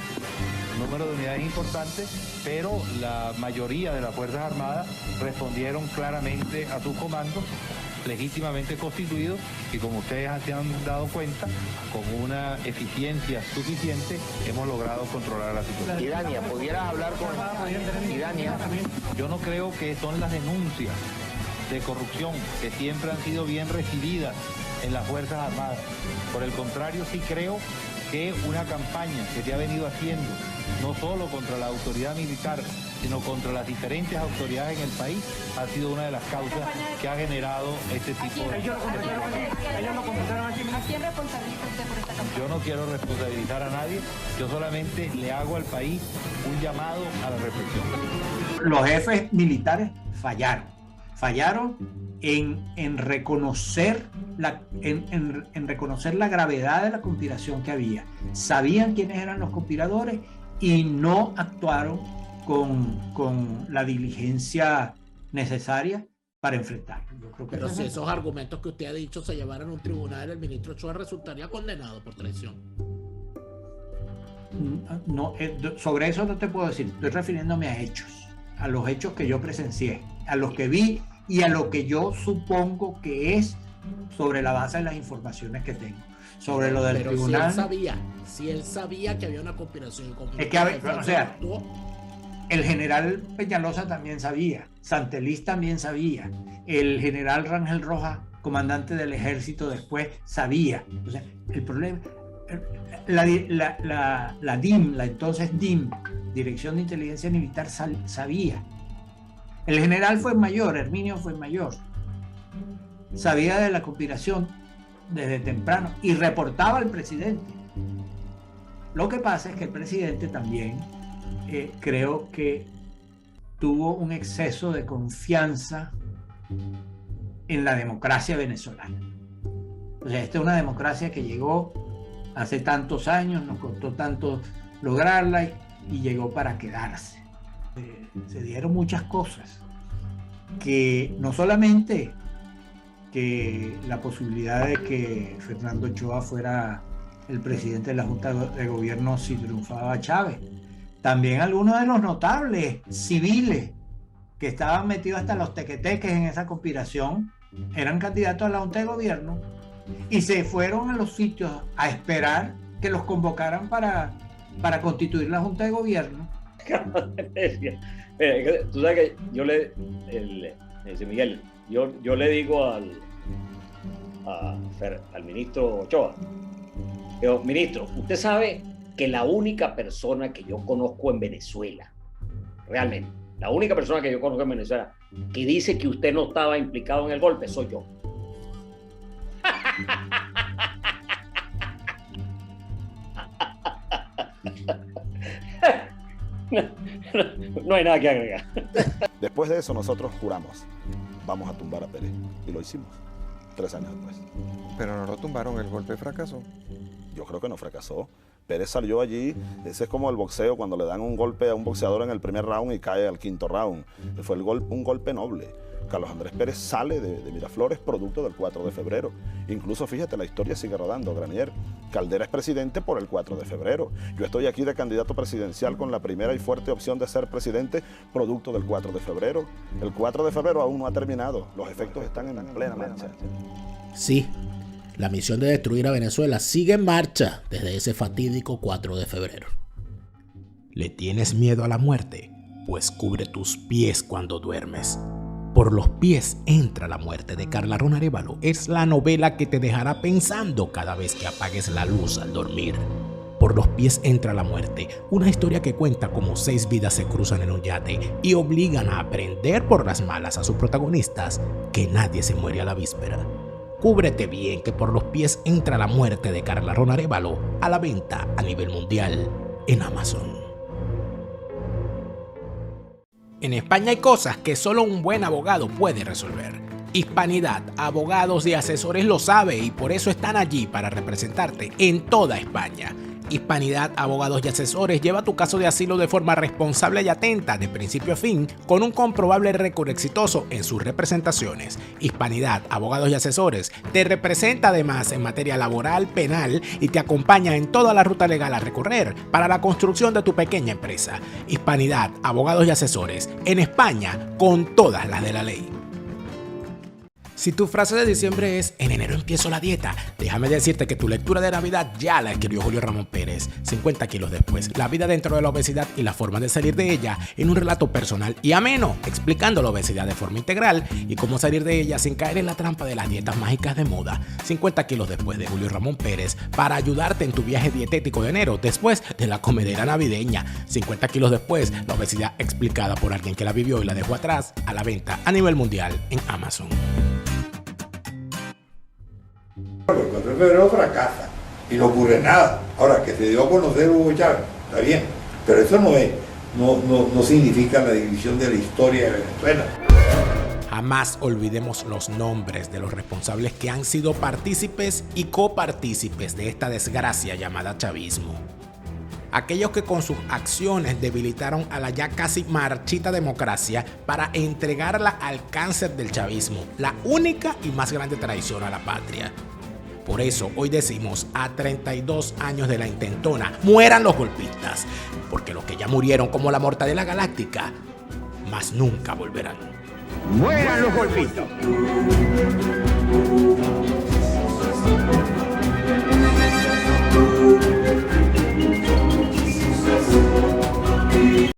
Un número de unidades importante, pero la mayoría de las Fuerzas Armadas respondieron claramente a sus comandos, legítimamente constituidos, y como ustedes se han dado cuenta, con una eficiencia suficiente, hemos logrado controlar la situación. Idania, ¿pudieras hablar con Idania? Yo no creo que son las denuncias de corrupción que siempre han sido bien recibidas en las Fuerzas Armadas. Por el contrario, sí creo que una campaña que se ha venido haciendo, no solo contra la autoridad militar, sino contra las diferentes autoridades en el país, ha sido una de las causas que ha generado este tipo de... ¿A quién responsabiliza usted por esta campaña? Yo no quiero responsabilizar a nadie, yo solamente le hago al país un llamado a la reflexión. Los jefes militares fallaron en reconocer en reconocer la gravedad de la conspiración que había. Sabían quiénes eran los conspiradores y no actuaron con la diligencia necesaria para enfrentarlo. Yo creo que pero si esos argumentos que usted ha dicho se llevaran a un tribunal, el ministro Ochoa resultaría condenado por traición. No, sobre eso no te puedo decir. Estoy refiriéndome a hechos, a los hechos que yo presencié, a los que vi y a lo que yo supongo que es sobre la base de las informaciones que tengo. Sobre lo del tribunal. Si él sabía que había una conspiración. Es que, o sea, el general Peñalosa también sabía, Santeliz también sabía, el general Rangel Rojas, comandante del ejército después, sabía. O sea, el problema, la DIM, la entonces DIM, Dirección de Inteligencia Militar, sabía. El general Fuenmayor, Herminio Fuenmayor, sabía de la conspiración desde temprano y reportaba al presidente. Lo que pasa es que el presidente también creo que tuvo un exceso de confianza en la democracia venezolana. O sea, esta es una democracia que llegó hace tantos años, nos costó tanto lograrla y llegó para quedarse. Se dieron muchas cosas que no solamente que la posibilidad de que Fernando Ochoa fuera el presidente de la Junta de Gobierno si triunfaba Chávez, también algunos de los notables civiles que estaban metidos hasta los tequeteques en esa conspiración eran candidatos a la Junta de Gobierno y se fueron a los sitios a esperar que los convocaran para constituir la Junta de Gobierno. Tú sabes que yo Miguel, yo le digo al ministro Ochoa, digo, ministro, usted sabe que la única persona que yo conozco en Venezuela, realmente, la única persona que yo conozco en Venezuela que dice que usted no estaba implicado en el golpe soy yo. No hay nada que agregar. Después de eso nosotros juramos, vamos a tumbar a Pérez, y lo hicimos 3 años después. Pero no lo tumbaron, el golpe fracasó. Yo creo que no fracasó. Pérez salió allí, ese es como el boxeo, cuando le dan un golpe a un boxeador en el primer round y cae al 5º round. Fue un golpe noble. Carlos Andrés Pérez sale de Miraflores producto del 4 de febrero. Incluso, fíjate, la historia sigue rodando, Granier. Caldera es presidente por el 4 de febrero. Yo estoy aquí de candidato presidencial con la primera y fuerte opción de ser presidente producto del 4 de febrero. El 4 de febrero aún no ha terminado. Los efectos están en plena marcha. Sí, la misión de destruir a Venezuela sigue en marcha desde ese fatídico 4 de febrero. ¿Le tienes miedo a la muerte? Pues cubre tus pies cuando duermes. Por los pies entra la muerte de Carla Ron Arévalo. Es la novela que te dejará pensando cada vez que apagues la luz al dormir. Por los pies entra la muerte, una historia que cuenta cómo 6 vidas se cruzan en un yate y obligan a aprender por las malas a sus protagonistas que nadie se muere a la víspera. Cúbrete bien que Por los pies entra la muerte de Carla Ron Arévalo, a la venta a nivel mundial en Amazon. En España hay cosas que solo un buen abogado puede resolver. Hispanidad, abogados y asesores lo sabe y por eso están allí para representarte en toda España. Hispanidad, abogados y asesores lleva tu caso de asilo de forma responsable y atenta de principio a fin con un comprobable récord exitoso en sus representaciones. Hispanidad, abogados y asesores te representa además en materia laboral, penal y te acompaña en toda la ruta legal a recorrer para la construcción de tu pequeña empresa. Hispanidad, abogados y asesores en España con todas las de la ley. Si tu frase de diciembre es "en enero empiezo la dieta", déjame decirte que tu lectura de Navidad ya la escribió Julio Ramón Pérez, 50 kilos después, la vida dentro de la obesidad y la forma de salir de ella en un relato personal y ameno, explicando la obesidad de forma integral y cómo salir de ella sin caer en la trampa de las dietas mágicas de moda. 50 kilos después de Julio Ramón Pérez para ayudarte en tu viaje dietético de enero después de la comedera navideña. 50 kilos después, la obesidad explicada por alguien que la vivió y la dejó atrás, a la venta a nivel mundial en Amazon. El 4 de febrero fracasa y no ocurre nada. Ahora, que se dio a conocer Hugo Chávez, está bien, pero eso no significa la división de la historia de Venezuela. Jamás olvidemos los nombres de los responsables que han sido partícipes y copartícipes de esta desgracia llamada chavismo. Aquellos que con sus acciones debilitaron a la ya casi marchita democracia para entregarla al cáncer del chavismo, la única y más grande traición a la patria. Por eso hoy decimos, a 32 años de la intentona, mueran los golpistas, porque los que ya murieron como la mortadela galáctica, más nunca volverán. ¡Mueran los golpistas!